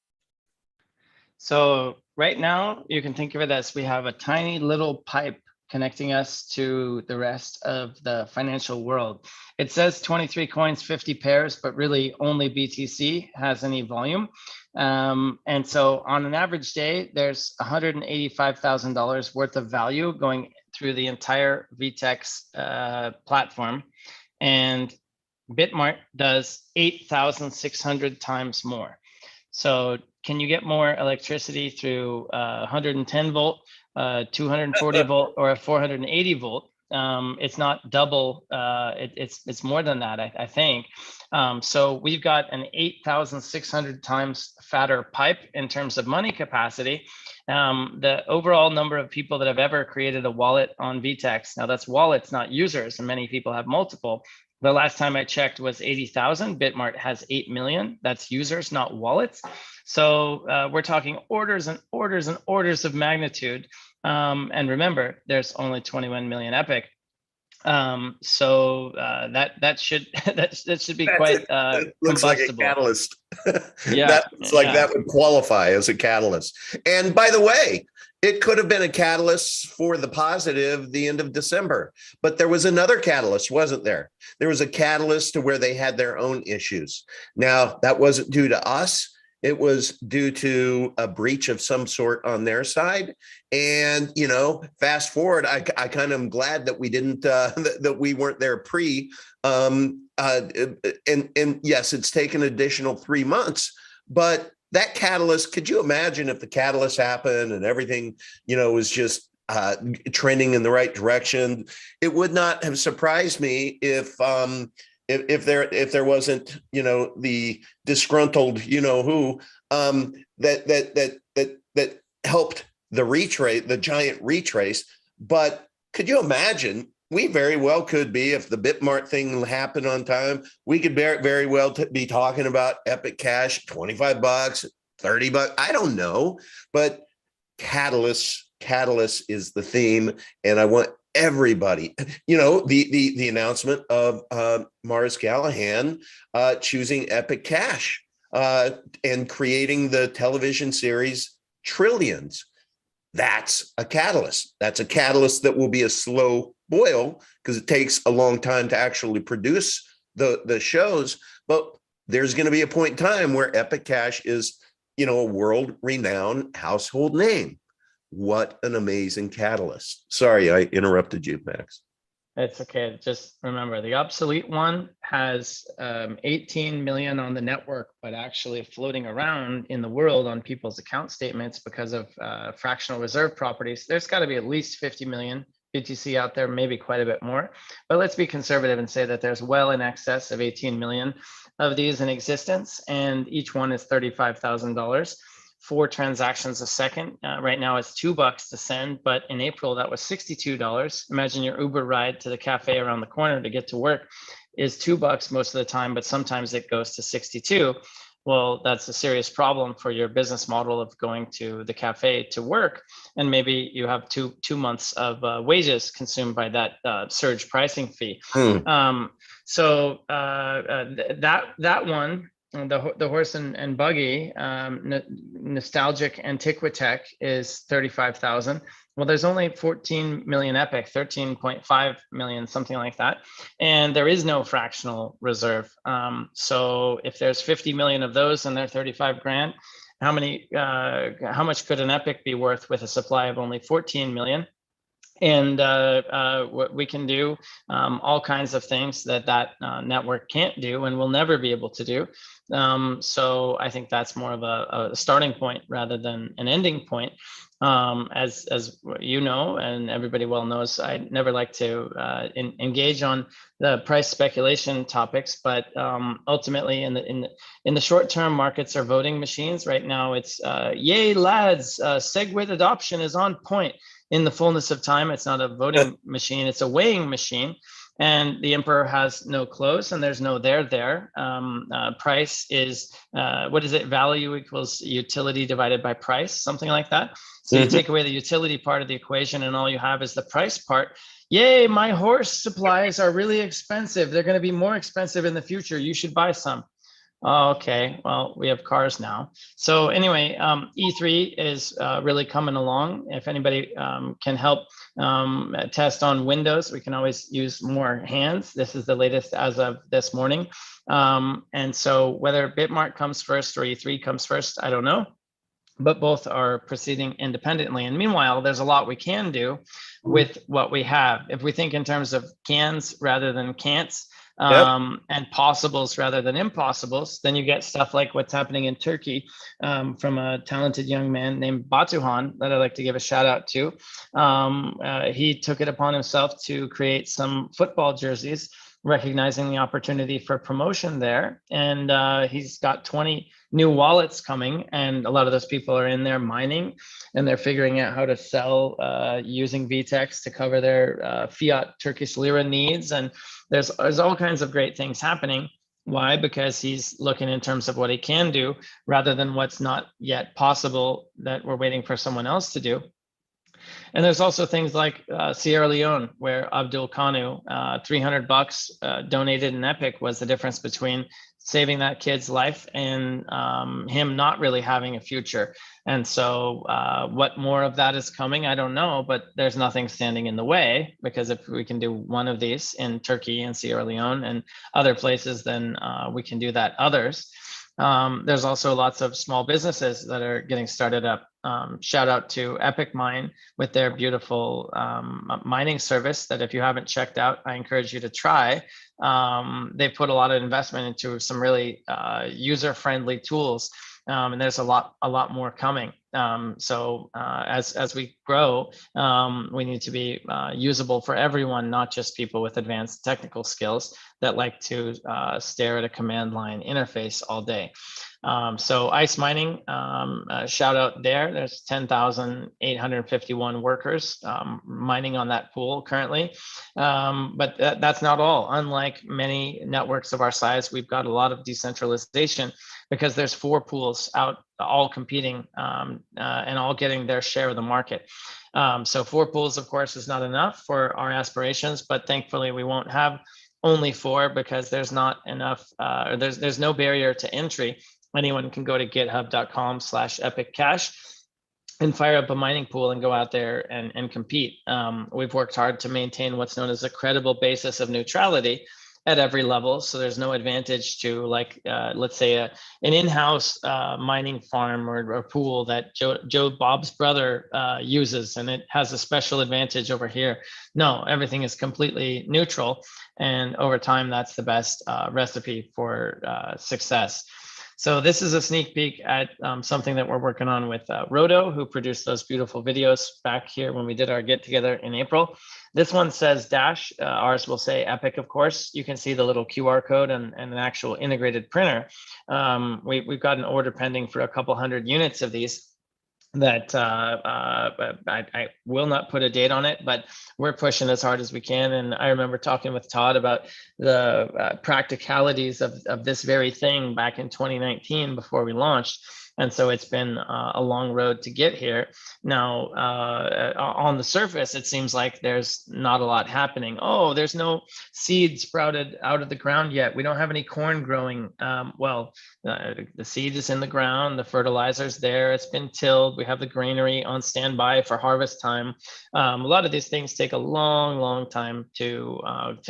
So right now, you can think of it as we have a tiny little pipe connecting us to the rest of the financial world. It says 23 coins, 50 pairs, but really only BTC has any volume. And so on an average day, there's $185,000 worth of value going through the entire VTEX platform. And Bitmart does 8,600 times more. So can you get more electricity through 110 volt, 240 volt, or a 480 volt? It's not double. It's more than that, I think. So we've got an 8,600 times fatter pipe in terms of money capacity. The overall number of people that have ever created a wallet on VTEX, now that's wallets, not users, and many people have multiple. The last time I checked was 80,000. Bitmart has 8 million. That's users, not wallets. So we're talking orders and orders and orders of magnitude. And remember, there's only 21 million Epic. So that should be quite looks combustible. like a catalyst. Yeah, that looks like that would qualify as a catalyst. And by the way, it could have been a catalyst for the positive the end of December, but there was another catalyst, wasn't there? There was a catalyst to where they had their own issues. Now, that wasn't due to us. It was due to a breach of some sort on their side. And, you know, fast forward, I kind of am glad that we didn't, that we weren't there pre. And yes, it's taken an additional 3 months, but that catalyst, could you imagine if the catalyst happened and everything, you know, was just trending in the right direction? It would not have surprised me if there wasn't, you know, the disgruntled, you know who, that helped the retrace, the giant retrace. But could you imagine? We very well could be, if the Bitmart thing happened on time, we could very well be talking about Epic Cash, $25, $30. I don't know, but catalyst is the theme, and I want everybody, you know, the announcement of Mars Callahan choosing Epic Cash and creating the television series Trillions. That's a catalyst. That's a catalyst that will be a slow boil because it takes a long time to actually produce the shows. But there's going to be a point in time where Epic Cash is, you know, a world-renowned household name. What an amazing catalyst. Sorry, I interrupted you, Max. It's okay. Just remember, the obsolete one has 18 million on the network, but actually floating around in the world on people's account statements because of fractional reserve properties. There's got to be at least 50 million BTC out there, maybe quite a bit more. But let's be conservative and say that there's well in excess of 18 million of these in existence, and each one is $35,000. 4 transactions a second. Right now it's $2 to send, but in April that was $62. Imagine your Uber ride to the cafe around the corner to get to work is $2 most of the time, but sometimes it goes to 62. Well, that's a serious problem for your business model of going to the cafe to work, and maybe you have two months of wages consumed by that surge pricing fee. So that one. The horse and buggy, nostalgic Antiquitech is 35,000. Well, there's only 14 million Epic, 13.5 million, something like that. And there is no fractional reserve. So if there's 50 million of those and they're 35 grand, how much could an Epic be worth with a supply of only 14 million? And we can do all kinds of things that network can't do and will never be able to do. So I think that's more of a starting point rather than an ending point. As you know, and everybody well knows, I never like to engage on the price speculation topics, but ultimately in the short term, markets are voting machines. Right now it's yay lads, SegWit adoption is on point. In the fullness of time, it's not a voting machine, it's a weighing machine. And the emperor has no clothes and there's no there. Price is, what is it? Value equals utility divided by price, something like that. So you take away the utility part of the equation and all you have is the price part. Yay, my horse supplies are really expensive. They're going to be more expensive in the future. You should buy some. Oh, okay. Well, we have cars now. So anyway, E3 is really coming along. If anybody can help test on Windows, we can always use more hands. This is the latest as of this morning. And so whether Bitmart comes first or E3 comes first, I don't know, but both are proceeding independently. And meanwhile, there's a lot we can do with what we have. If we think in terms of cans rather than can'ts, Yep. and possibles rather than impossibles, then you get stuff like what's happening in Turkey from a talented young man named Batuhan that I'd like to give a shout out to. He took it upon himself to create some football jerseys, recognizing the opportunity for promotion there. And he's got 20 new wallets coming, and a lot of those people are in there mining, and they're figuring out how to sell using VTEX to cover their fiat Turkish lira needs. And there's all kinds of great things happening. Why? Because he's looking in terms of what he can do rather than what's not yet possible that we're waiting for someone else to do. And there's also things like Sierra Leone, where Abdul Kanu, $300 donated in Epic was the difference between saving that kid's life and him not really having a future. And so what more of that is coming, I don't know, but there's nothing standing in the way, because if we can do one of these in Turkey and Sierra Leone and other places, then we can do that others. There's also lots of small businesses that are getting started up. Shout out to Epic Mine with their beautiful mining service that if you haven't checked out, I encourage you to try. They put a lot of investment into some really user-friendly tools. And there's a lot more coming. So as we grow, we need to be usable for everyone, not just people with advanced technical skills that like to stare at a command line interface all day. So ice mining, shout out there. There's 10,851 workers mining on that pool currently. But that's not all. Unlike many networks of our size, we've got a lot of decentralization, because there's 4 pools out, all competing and all getting their share of the market. So 4 pools, of course, is not enough for our aspirations, but thankfully we won't have only 4, because there's not enough, or there's no barrier to entry. Anyone can go to github.com/epiccash and fire up a mining pool and go out there and compete. We've worked hard to maintain what's known as a credible basis of neutrality at every level. So there's no advantage to, like, let's say an in-house mining farm or pool that Joe Bob's brother uses, and it has a special advantage over here. No, everything is completely neutral. And over time, that's the best recipe for success. So this is a sneak peek at something that we're working on with Roto, who produced those beautiful videos back here when we did our get together in April. This one says Dash, ours will say Epic, of course. You can see the little QR code and an actual integrated printer. We've got an order pending for a couple hundred units of these that I will not put a date on it, but we're pushing as hard as we can. And I remember talking with Todd about the practicalities of this very thing back in 2019 before we launched. And so it's been a long road to get here. Now, on the surface, it seems like there's not a lot happening. Oh, there's no seed sprouted out of the ground yet. We don't have any corn growing. Well, the seed is in the ground, the fertilizer's there, it's been tilled, we have the granary on standby for harvest time. A lot of these things take a long time to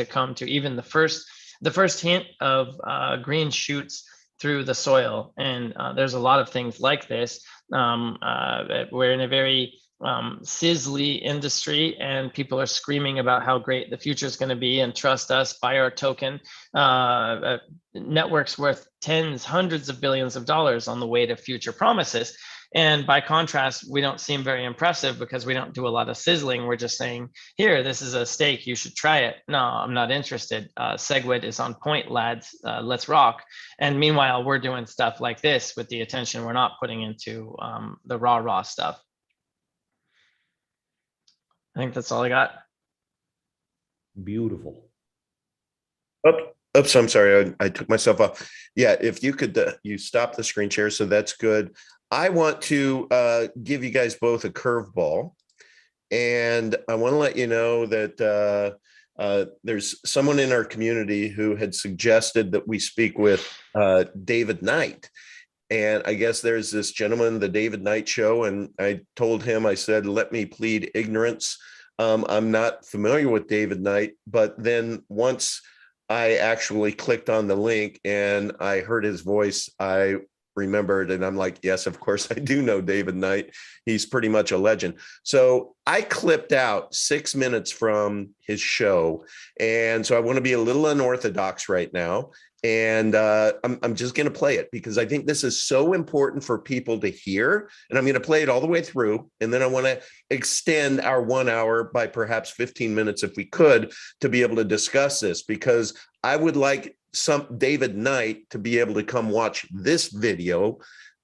come to even the first hint of green shoots through the soil. And there's a lot of things like this. We're in a very sizzly industry, and people are screaming about how great the future is going to be and trust us, buy our token. Networks worth tens, hundreds of billions of dollars on the way to future promises. And by contrast, we don't seem very impressive because we don't do a lot of sizzling. We're just saying, here, this is a steak, you should try it. No, I'm not interested. Segwit is on point, lads. Let's rock. And meanwhile, we're doing stuff like this with the attention we're not putting into the raw stuff. I think that's all I got. Beautiful. Oops, I'm sorry. I took myself off. Yeah, if you could, you stop the screen share. So that's good. I want to give you guys both a curveball. And I want to let you know that there's someone in our community who had suggested that we speak with David Knight. And I guess there's this gentleman, the David Knight Show, and I told him, I said, let me plead ignorance. I'm not familiar with David Knight, but then once I actually clicked on the link and I heard his voice, I remembered, and I'm like, yes, of course I do know David Knight. He's pretty much a legend. So I clipped out 6 minutes from his show. And so I want to be a little unorthodox right now. And I'm just going to play it because I think this is so important for people to hear. And I'm going to play it all the way through. And then I want to extend our 1 hour by perhaps 15 minutes, if we could, to be able to discuss this, because I would like David Knight to be able to come watch this video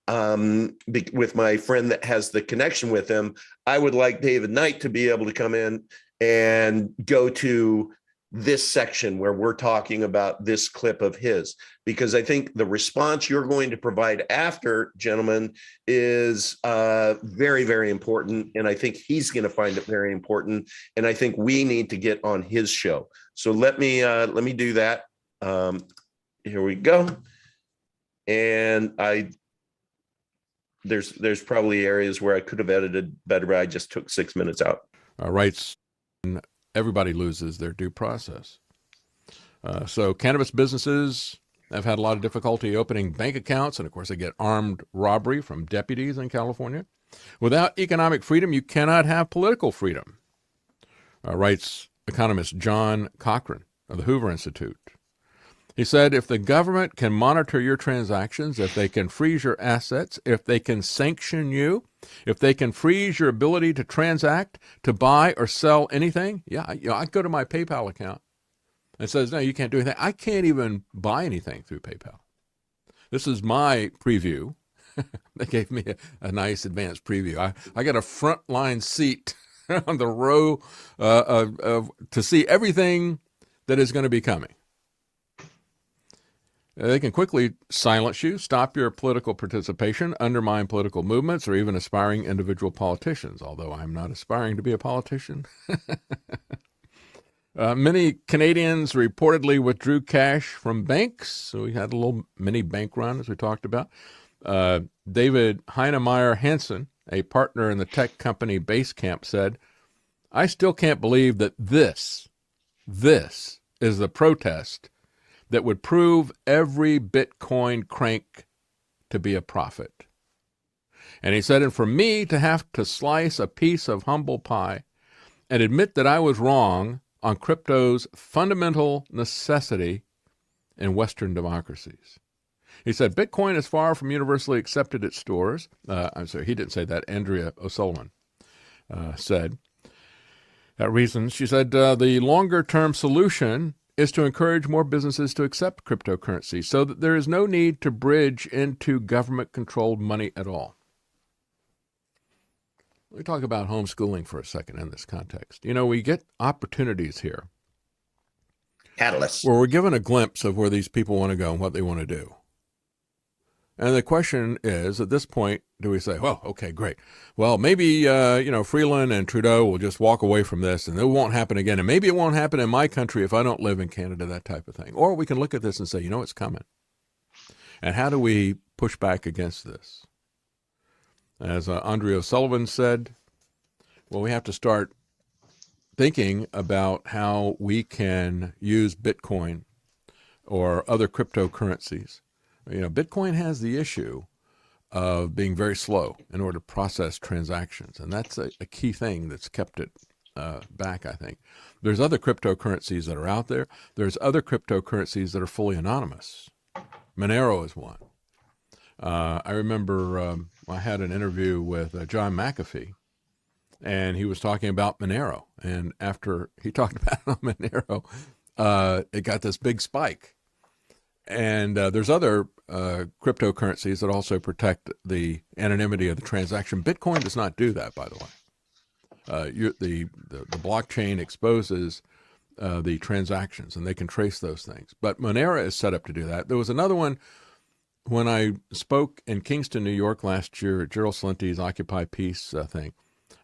with my friend that has the connection with him. I would like David Knight to be able to come in and go to this section where we're talking about this clip of his, because I think the response you're going to provide after, gentlemen, is very, very important. And I think he's going to find it very important. And I think we need to get on his show. So let me do that. Here we go. And there's probably areas where I could have edited better, but I just took 6 minutes out. Rights. Everybody loses their due process. So cannabis businesses have had a lot of difficulty opening bank accounts, and of course they get armed robbery from deputies in California. Without economic freedom, you cannot have political freedom, writes economist John Cochran of the Hoover Institute. He said, if the government can monitor your transactions, if they can freeze your assets, if they can sanction you, if they can freeze your ability to transact, to buy or sell anything, I go to my PayPal account and it says, no, you can't do anything. I can't even buy anything through PayPal. This is my preview. They gave me a nice advanced preview. I got a front line seat on the row to see everything that is going to be coming. They can quickly silence you, stop your political participation, undermine political movements, or even aspiring individual politicians, although I'm not aspiring to be a politician. Many Canadians reportedly withdrew cash from banks. So we had a little mini bank run, as we talked about. David Heinemeier Hansen, a partner in the tech company Basecamp, said, I still can't believe that this is the protest that would prove every Bitcoin crank to be a prophet. And he said, and for me to have to slice a piece of humble pie and admit that I was wrong on crypto's fundamental necessity in Western democracies. He said, Bitcoin is far from universally accepted at stores. I'm sorry, he didn't say that. Andrea O'Sullivan said. Reasons, she said, the longer-term solution is to encourage more businesses to accept cryptocurrency so that there is no need to bridge into government-controlled money at all. Let me talk about homeschooling for a second in this context. We get opportunities here. Catalyst. Where we're given a glimpse of where these people want to go and what they want to do. And the question is, at this point, do we say, well, okay, great. Well, maybe, Freeland and Trudeau will just walk away from this and it won't happen again. And maybe it won't happen in my country if I don't live in Canada, that type of thing. Or we can look at this and say, it's coming. And how do we push back against this? As Andrea O'Sullivan said, well, we have to start thinking about how we can use Bitcoin or other cryptocurrencies. Bitcoin has the issue of being very slow in order to process transactions. And that's a key thing that's kept it back, I think. There's other cryptocurrencies that are out there. There's other cryptocurrencies that are fully anonymous. Monero is one. I remember I had an interview with John McAfee, and he was talking about Monero. And after he talked about Monero, it got this big spike. And there's other cryptocurrencies that also protect the anonymity of the transaction. Bitcoin does not do that, by the way. The blockchain exposes the transactions, and they can trace those things. But Monero is set up to do that. There was another one when I spoke in Kingston, New York last year at Gerald Celenti's Occupy Peace thing.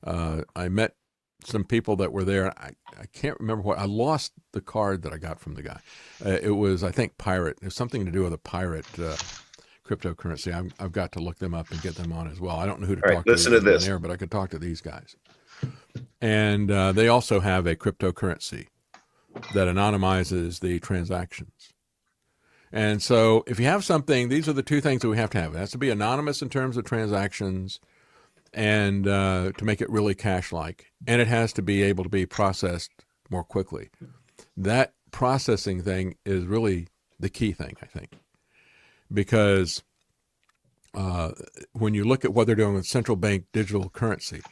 I met some people that were there. I can't remember what, I lost the card that I got from the guy. It was, I think, pirate. It was something to do with a pirate cryptocurrency. I've got to look them up and get them on as well. I don't know who to All right, talk to listen to on this. there, but I could talk to these guys. And they also have a cryptocurrency that anonymizes the transactions. And so if you have something, these are the two things that we have to have. It has to be anonymous in terms of transactions and to make it really cash-like. And it has to be able to be processed more quickly. That processing thing is really the key thing, I think. Because when you look at what they're doing with central bank digital currency,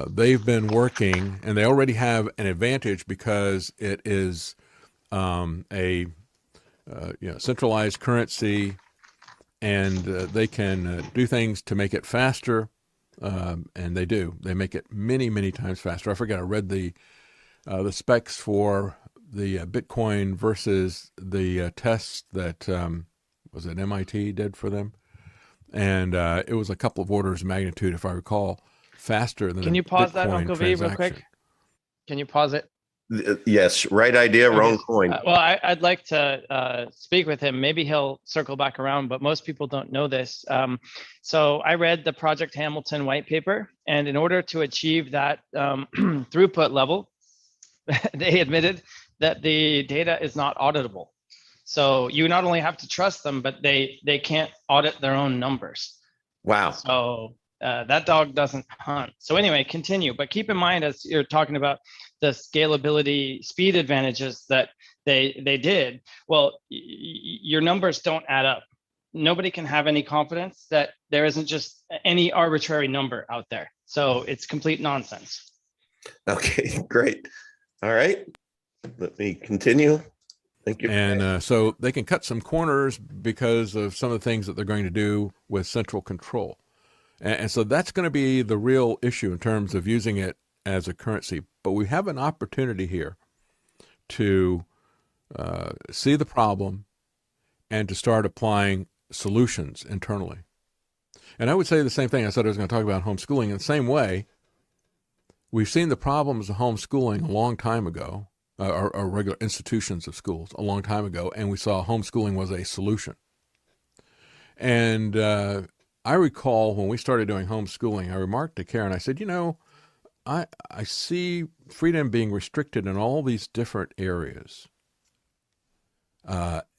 they've been working, and they already have an advantage because it is a centralized currency, and they can do things to make it faster, and they do. They make it many, many times faster. I forget. I read the specs for the Bitcoin versus the tests that was it MIT did for them, and it was a couple of orders of magnitude, if I recall, faster than. Can you pause that, Uncle V, real quick? Can you pause it? Yes, right idea, wrong coin. Well, I'd like to speak with him. Maybe he'll circle back around, but most people don't know this. So I read the Project Hamilton white paper, and in order to achieve that throughput level, they admitted that the data is not auditable. So you not only have to trust them, but they can't audit their own numbers. Wow. So that dog doesn't hunt. So anyway, continue. But keep in mind, as you're talking about the scalability, speed advantages that they did, well, your numbers don't add up. Nobody can have any confidence that there isn't just any arbitrary number out there. So it's complete nonsense. Okay, great. All right, let me continue. Thank you. And so they can cut some corners because of some of the things that they're going to do with central control. And so that's going to be the real issue in terms of using it as a currency. But we have an opportunity here to see the problem and to start applying solutions internally. And I would say the same thing I said I was going to talk about homeschooling. In the same way, we've seen the problems of homeschooling a long time ago, or regular institutions of schools a long time ago, and we saw homeschooling was a solution. And I recall when we started doing homeschooling, I remarked to Karen, I said, I see freedom being restricted in all these different areas.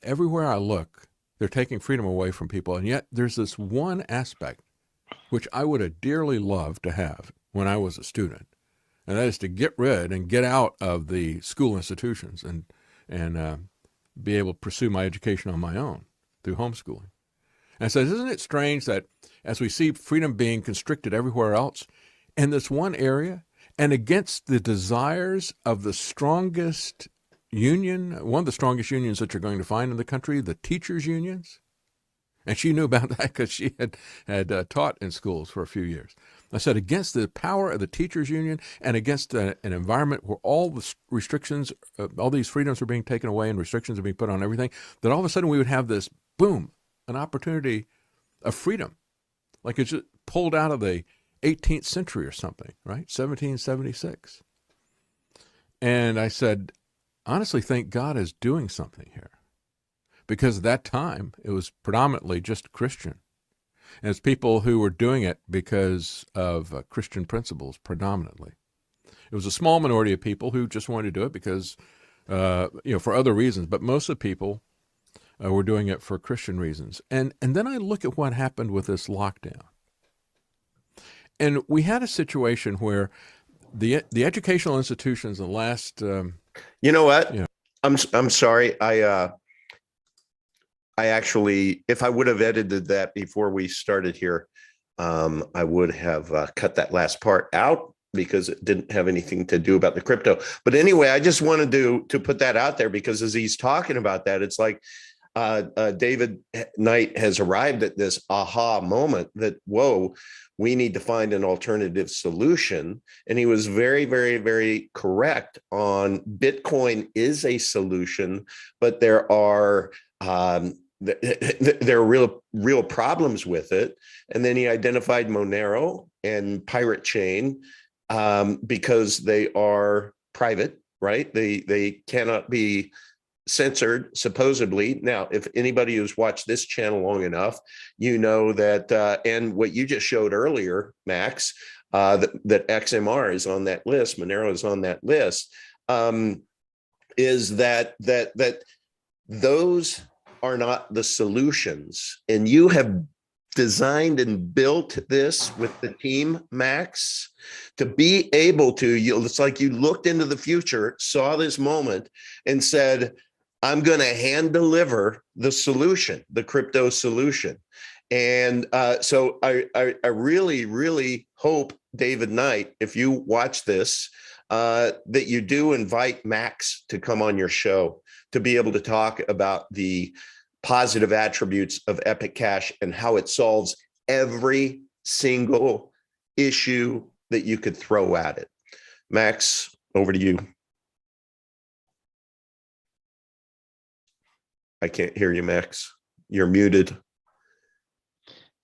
Everywhere I look, they're taking freedom away from people. And yet there's this one aspect which I would have dearly loved to have when I was a student. And that is to get rid and get out of the school institutions and be able to pursue my education on my own through homeschooling. And so isn't it strange that as we see freedom being constricted everywhere else, in this one area, and against the desires of the strongest union, one of the strongest unions that you're going to find in the country, the teachers' unions, and she knew about that because she had taught in schools for a few years. I said, against the power of the teachers' union and against an environment where all the restrictions, all these freedoms are being taken away and restrictions are being put on everything, that all of a sudden we would have this, boom, an opportunity of freedom. Like it's just pulled out of the 18th century or something, right? 1776. And I said, honestly, think God is doing something here. Because at that time, it was predominantly just Christian. And it's people who were doing it because of Christian principles, predominantly. It was a small minority of people who just wanted to do it because, for other reasons. But most of the people were doing it for Christian reasons. And then I look at what happened with this lockdown. And we had a situation where the educational institutions in the last... you know what? I'm sorry. I actually, if I would have edited that before we started here, I would have cut that last part out because it didn't have anything to do about the crypto. But anyway, I just wanted to put that out there because as he's talking about that, it's like David Knight has arrived at this aha moment that, whoa, we need to find an alternative solution. And he was very, very, very correct on Bitcoin is a solution, but there are real problems with it. And then he identified Monero and Pirate Chain because they are private, right? They cannot be censored, supposedly. Now, if anybody who's watched this channel long enough, you know that, and what you just showed earlier, Max, that XMR is on that list, Monero is on that list, is that those are not the solutions. And you have designed and built this with the team, Max, to be able to, it's like you looked into the future, saw this moment and said, I'm going to hand deliver the solution, the crypto solution. And so I really, really hope, David Knight, if you watch this, that you do invite Max to come on your show to be able to talk about the positive attributes of Epic Cash and how it solves every single issue that you could throw at it. Max, over to you. I can't hear you, Max. You're muted.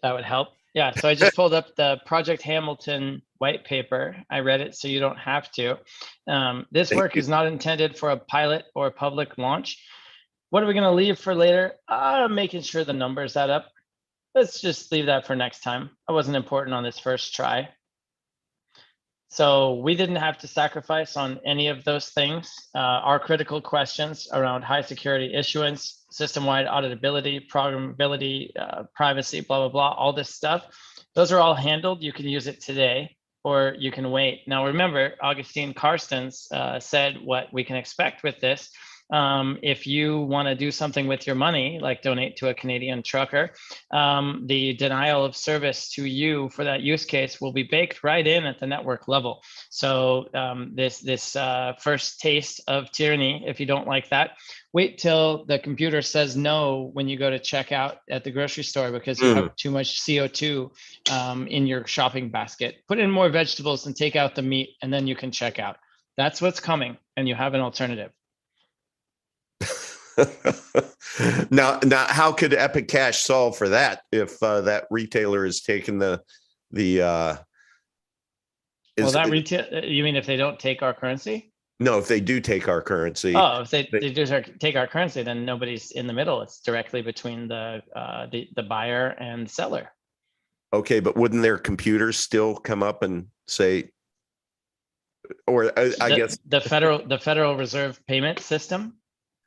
That would help. Yeah, so I just pulled up the Project Hamilton white paper. I read it so you don't have to. This work is not intended for a pilot or a public launch. What are we going to leave for later? Making sure the numbers add up. Let's just leave that for next time. That wasn't important on this first try. So we didn't have to sacrifice on any of those things. Our critical questions around high security issuance, system-wide auditability, programmability, privacy, blah, blah, blah, all this stuff, those are all handled. You can use it today or you can wait. Now, remember, Augustine Carstens said what we can expect with this. If you want to do something with your money, like donate to a Canadian trucker, the denial of service to you for that use case will be baked right in at the network level. So this first taste of tyranny, if you don't like that, wait till the computer says no when you go to check out at the grocery store because you have too much CO2 in your shopping basket. Put in more vegetables and take out the meat, and then you can check out. That's what's coming, and you have an alternative. now, how could Epic Cash solve for that if that retailer is taking the well, that retail, you mean if they don't take our currency? No, if they do take our currency. Oh, if they do take our currency, then nobody's in the middle. It's directly between the buyer and seller. Okay, but wouldn't their computers still come up and say, or I guess the Federal Reserve payment system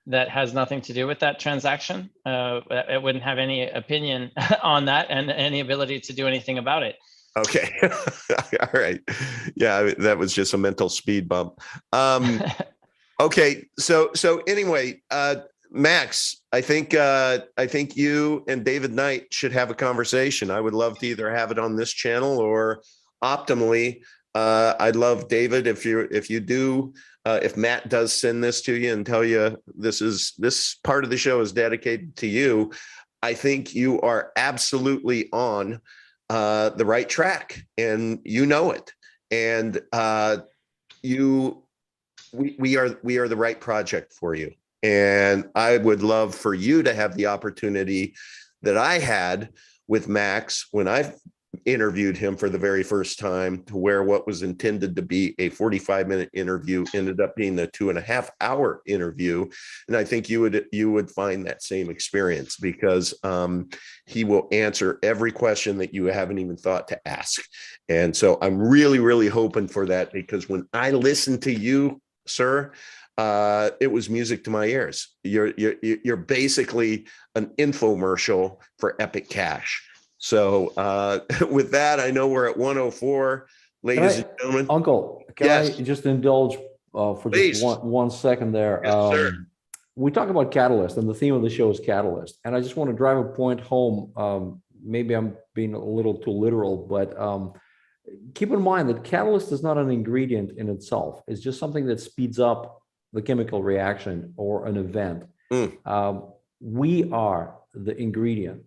that has nothing to do with that transaction. It wouldn't have any opinion on that and any ability to do anything about it. Okay. All right. Yeah, that was just a mental speed bump. Okay. So anyway, Max, I think you and David Knight should have a conversation. I would love to either have it on this channel or optimally, I'd love, David, if Matt does send this to you and tell you this part of the show is dedicated to you, I think you are absolutely on the right track, and you know it. And we are the right project for you. And I would love for you to have the opportunity that I had with Max when I interviewed him for the very first time, to where what was intended to be a 45-minute interview ended up being a 2.5-hour interview. And I think you would find that same experience, because he will answer every question that you haven't even thought to ask. And so I'm really, really hoping for that, because when I listened to you, sir, it was music to my ears. You're basically an infomercial for Epic Cash. So with that, I know we're at 104, ladies and gentlemen. Uncle, can I just indulge for just one second there? Yes, sir. We talk about Catalyst, and the theme of the show is Catalyst. And I just want to drive a point home. Maybe I'm being a little too literal, but keep in mind that Catalyst is not an ingredient in itself. It's just something that speeds up the chemical reaction or an event. We are the ingredient,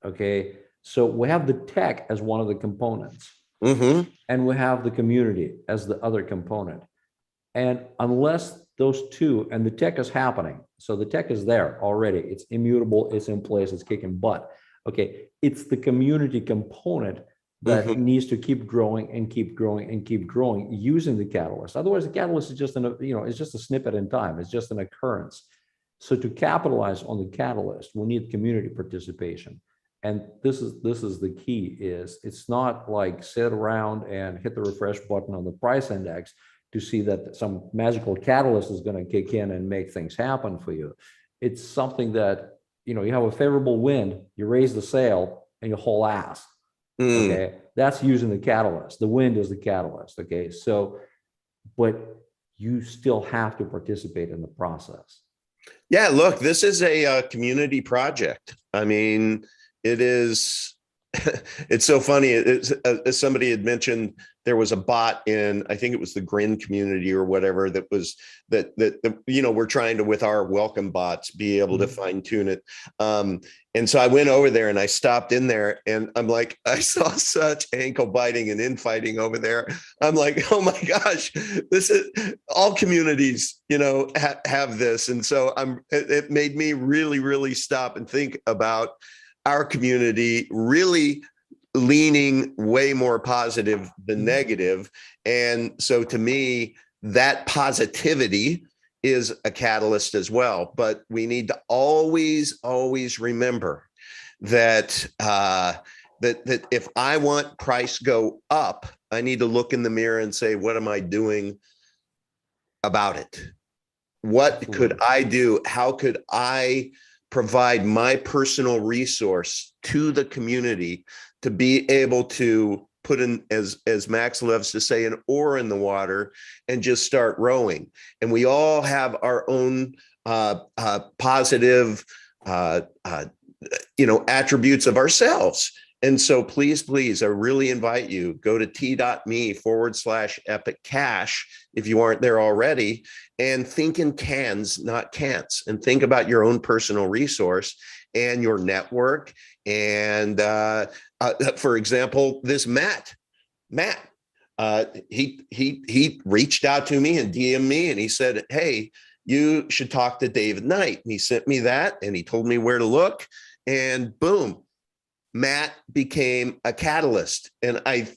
okay? So we have the tech as one of the components, and we have the community as the other component. And unless those two, and the tech is happening, so the tech is there already, it's immutable, it's in place, it's kicking butt. Okay, it's the community component that Mhm. needs to keep growing and keep growing and keep growing using the catalyst. Otherwise, the catalyst is just it's just a snippet in time. It's just an occurrence. So to capitalize on the catalyst, we need community participation. And this is the key. Is it's not like sit around and hit the refresh button on the price index to see that some magical catalyst is going to kick in and make things happen for you. It's something that, you have a favorable wind, you raise the sail and you haul ass. Mm. Okay, that's using the catalyst. The wind is the catalyst. Okay, so, but you still have to participate in the process. Yeah, look, this is a community project. I mean, it is. It's so funny. As somebody had mentioned, there was a bot in, I think it was the Grin community or whatever, that was that we're trying to, with our welcome bots, be able to fine tune it. And so I went over there and I stopped in there and I'm like, I saw such ankle biting and infighting over there. I'm like, oh my gosh, this is all communities, have this. And so it made me really, really stop and think about our community really leaning way more positive than negative. And so to me, that positivity is a catalyst as well. But we need to always, always remember that that if I want price go up, I need to look in the mirror and say, what am I doing about it? What could I do? How could I provide my personal resource to the community to be able to put in, as Max loves to say, an oar in the water and just start rowing? And we all have our own positive attributes of ourselves. And so please, I really invite you, go to t.me/epic cash if you aren't there already, and think in cans, not can'ts, and think about your own personal resource and your network. And for example, this Matt, he reached out to me and DM'd me and he said, hey, you should talk to David Knight. And he sent me that and he told me where to look, and boom, Matt became a catalyst. And I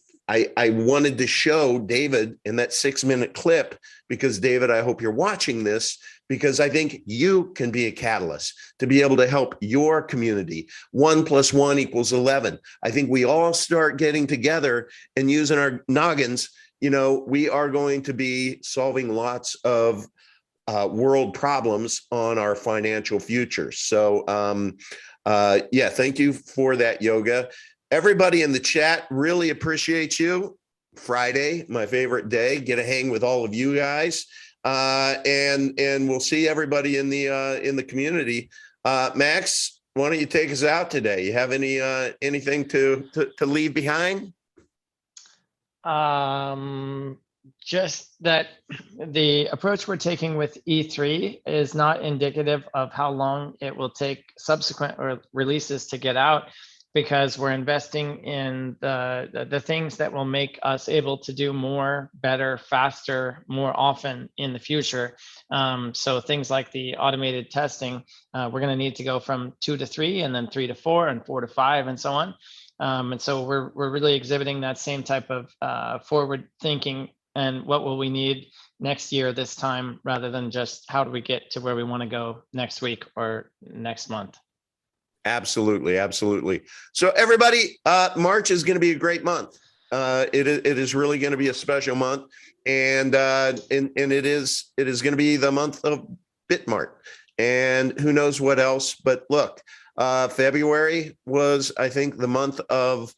wanted to show David in that 6-minute clip, because David, I hope you're watching this, because I think you can be a catalyst to be able to help your community. 1 + 1 = 11. I think we all start getting together and using our noggins. We are going to be solving lots of world problems on our financial future. So thank you for that, Yoga. Everybody in the chat, really appreciate you. Friday, my favorite day, get to hang with all of you guys. And we'll see everybody in the community. Max, why don't you take us out today? You have anything to leave behind? Just that the approach we're taking with E3 is not indicative of how long it will take subsequent releases to get out, because we're investing in the things that will make us able to do more, better, faster, more often in the future. So things like the automated testing, we're going to need to go from 2 to 3, and then 3 to 4, and 4 to 5, and so on. And so we're really exhibiting that same type of forward thinking. And what will we need next year this time, rather than just how do we get to where we want to go next week or next month? Absolutely. So everybody, March is going to be a great month. It is really going to be a special month, and it is going to be the month of Bitmart, and who knows what else. But look, February was, I think, the month of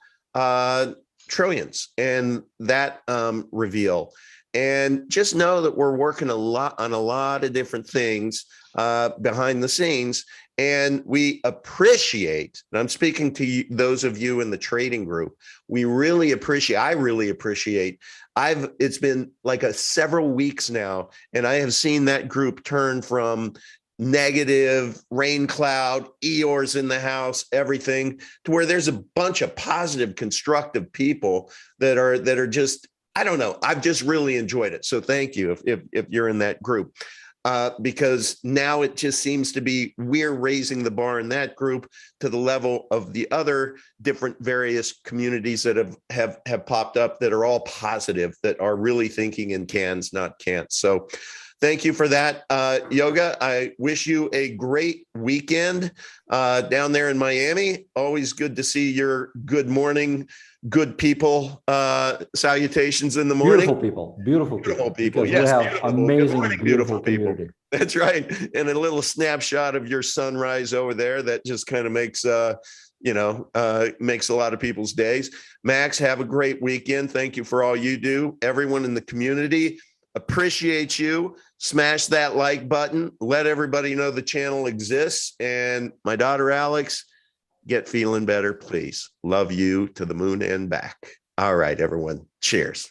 trillions and that reveal. And just know that we're working on a lot of different things behind the scenes. And we appreciate, and I'm speaking to you, those of you in the trading group, I really appreciate, it's been like several weeks now, and I have seen that group turn from negative, rain cloud, Eeyore's in the house, everything, to where there's a bunch of positive, constructive people that are just, I don't know, I've just really enjoyed it. So thank you if you're in that group. because now it just seems to be we're raising the bar in that group to the level of the other different various communities that have popped up that are all positive, that are really thinking in cans, not can'ts. So thank you for that, Yoga. I wish you a great weekend down there in Miami. Always good to see your good morning, good people salutations in the morning. Beautiful people. People. Because Yes, we have beautiful. Good amazing, morning, beautiful people. community. That's right. And a little snapshot of your sunrise over there that just kind of makes makes a lot of people's days. Max, have a great weekend. Thank you for all you do. Everyone in the community, appreciate you. Smash that like button. Let everybody know the channel exists. And my daughter, Alex, get feeling better, please. Love you to the moon and back. All right, everyone. Cheers.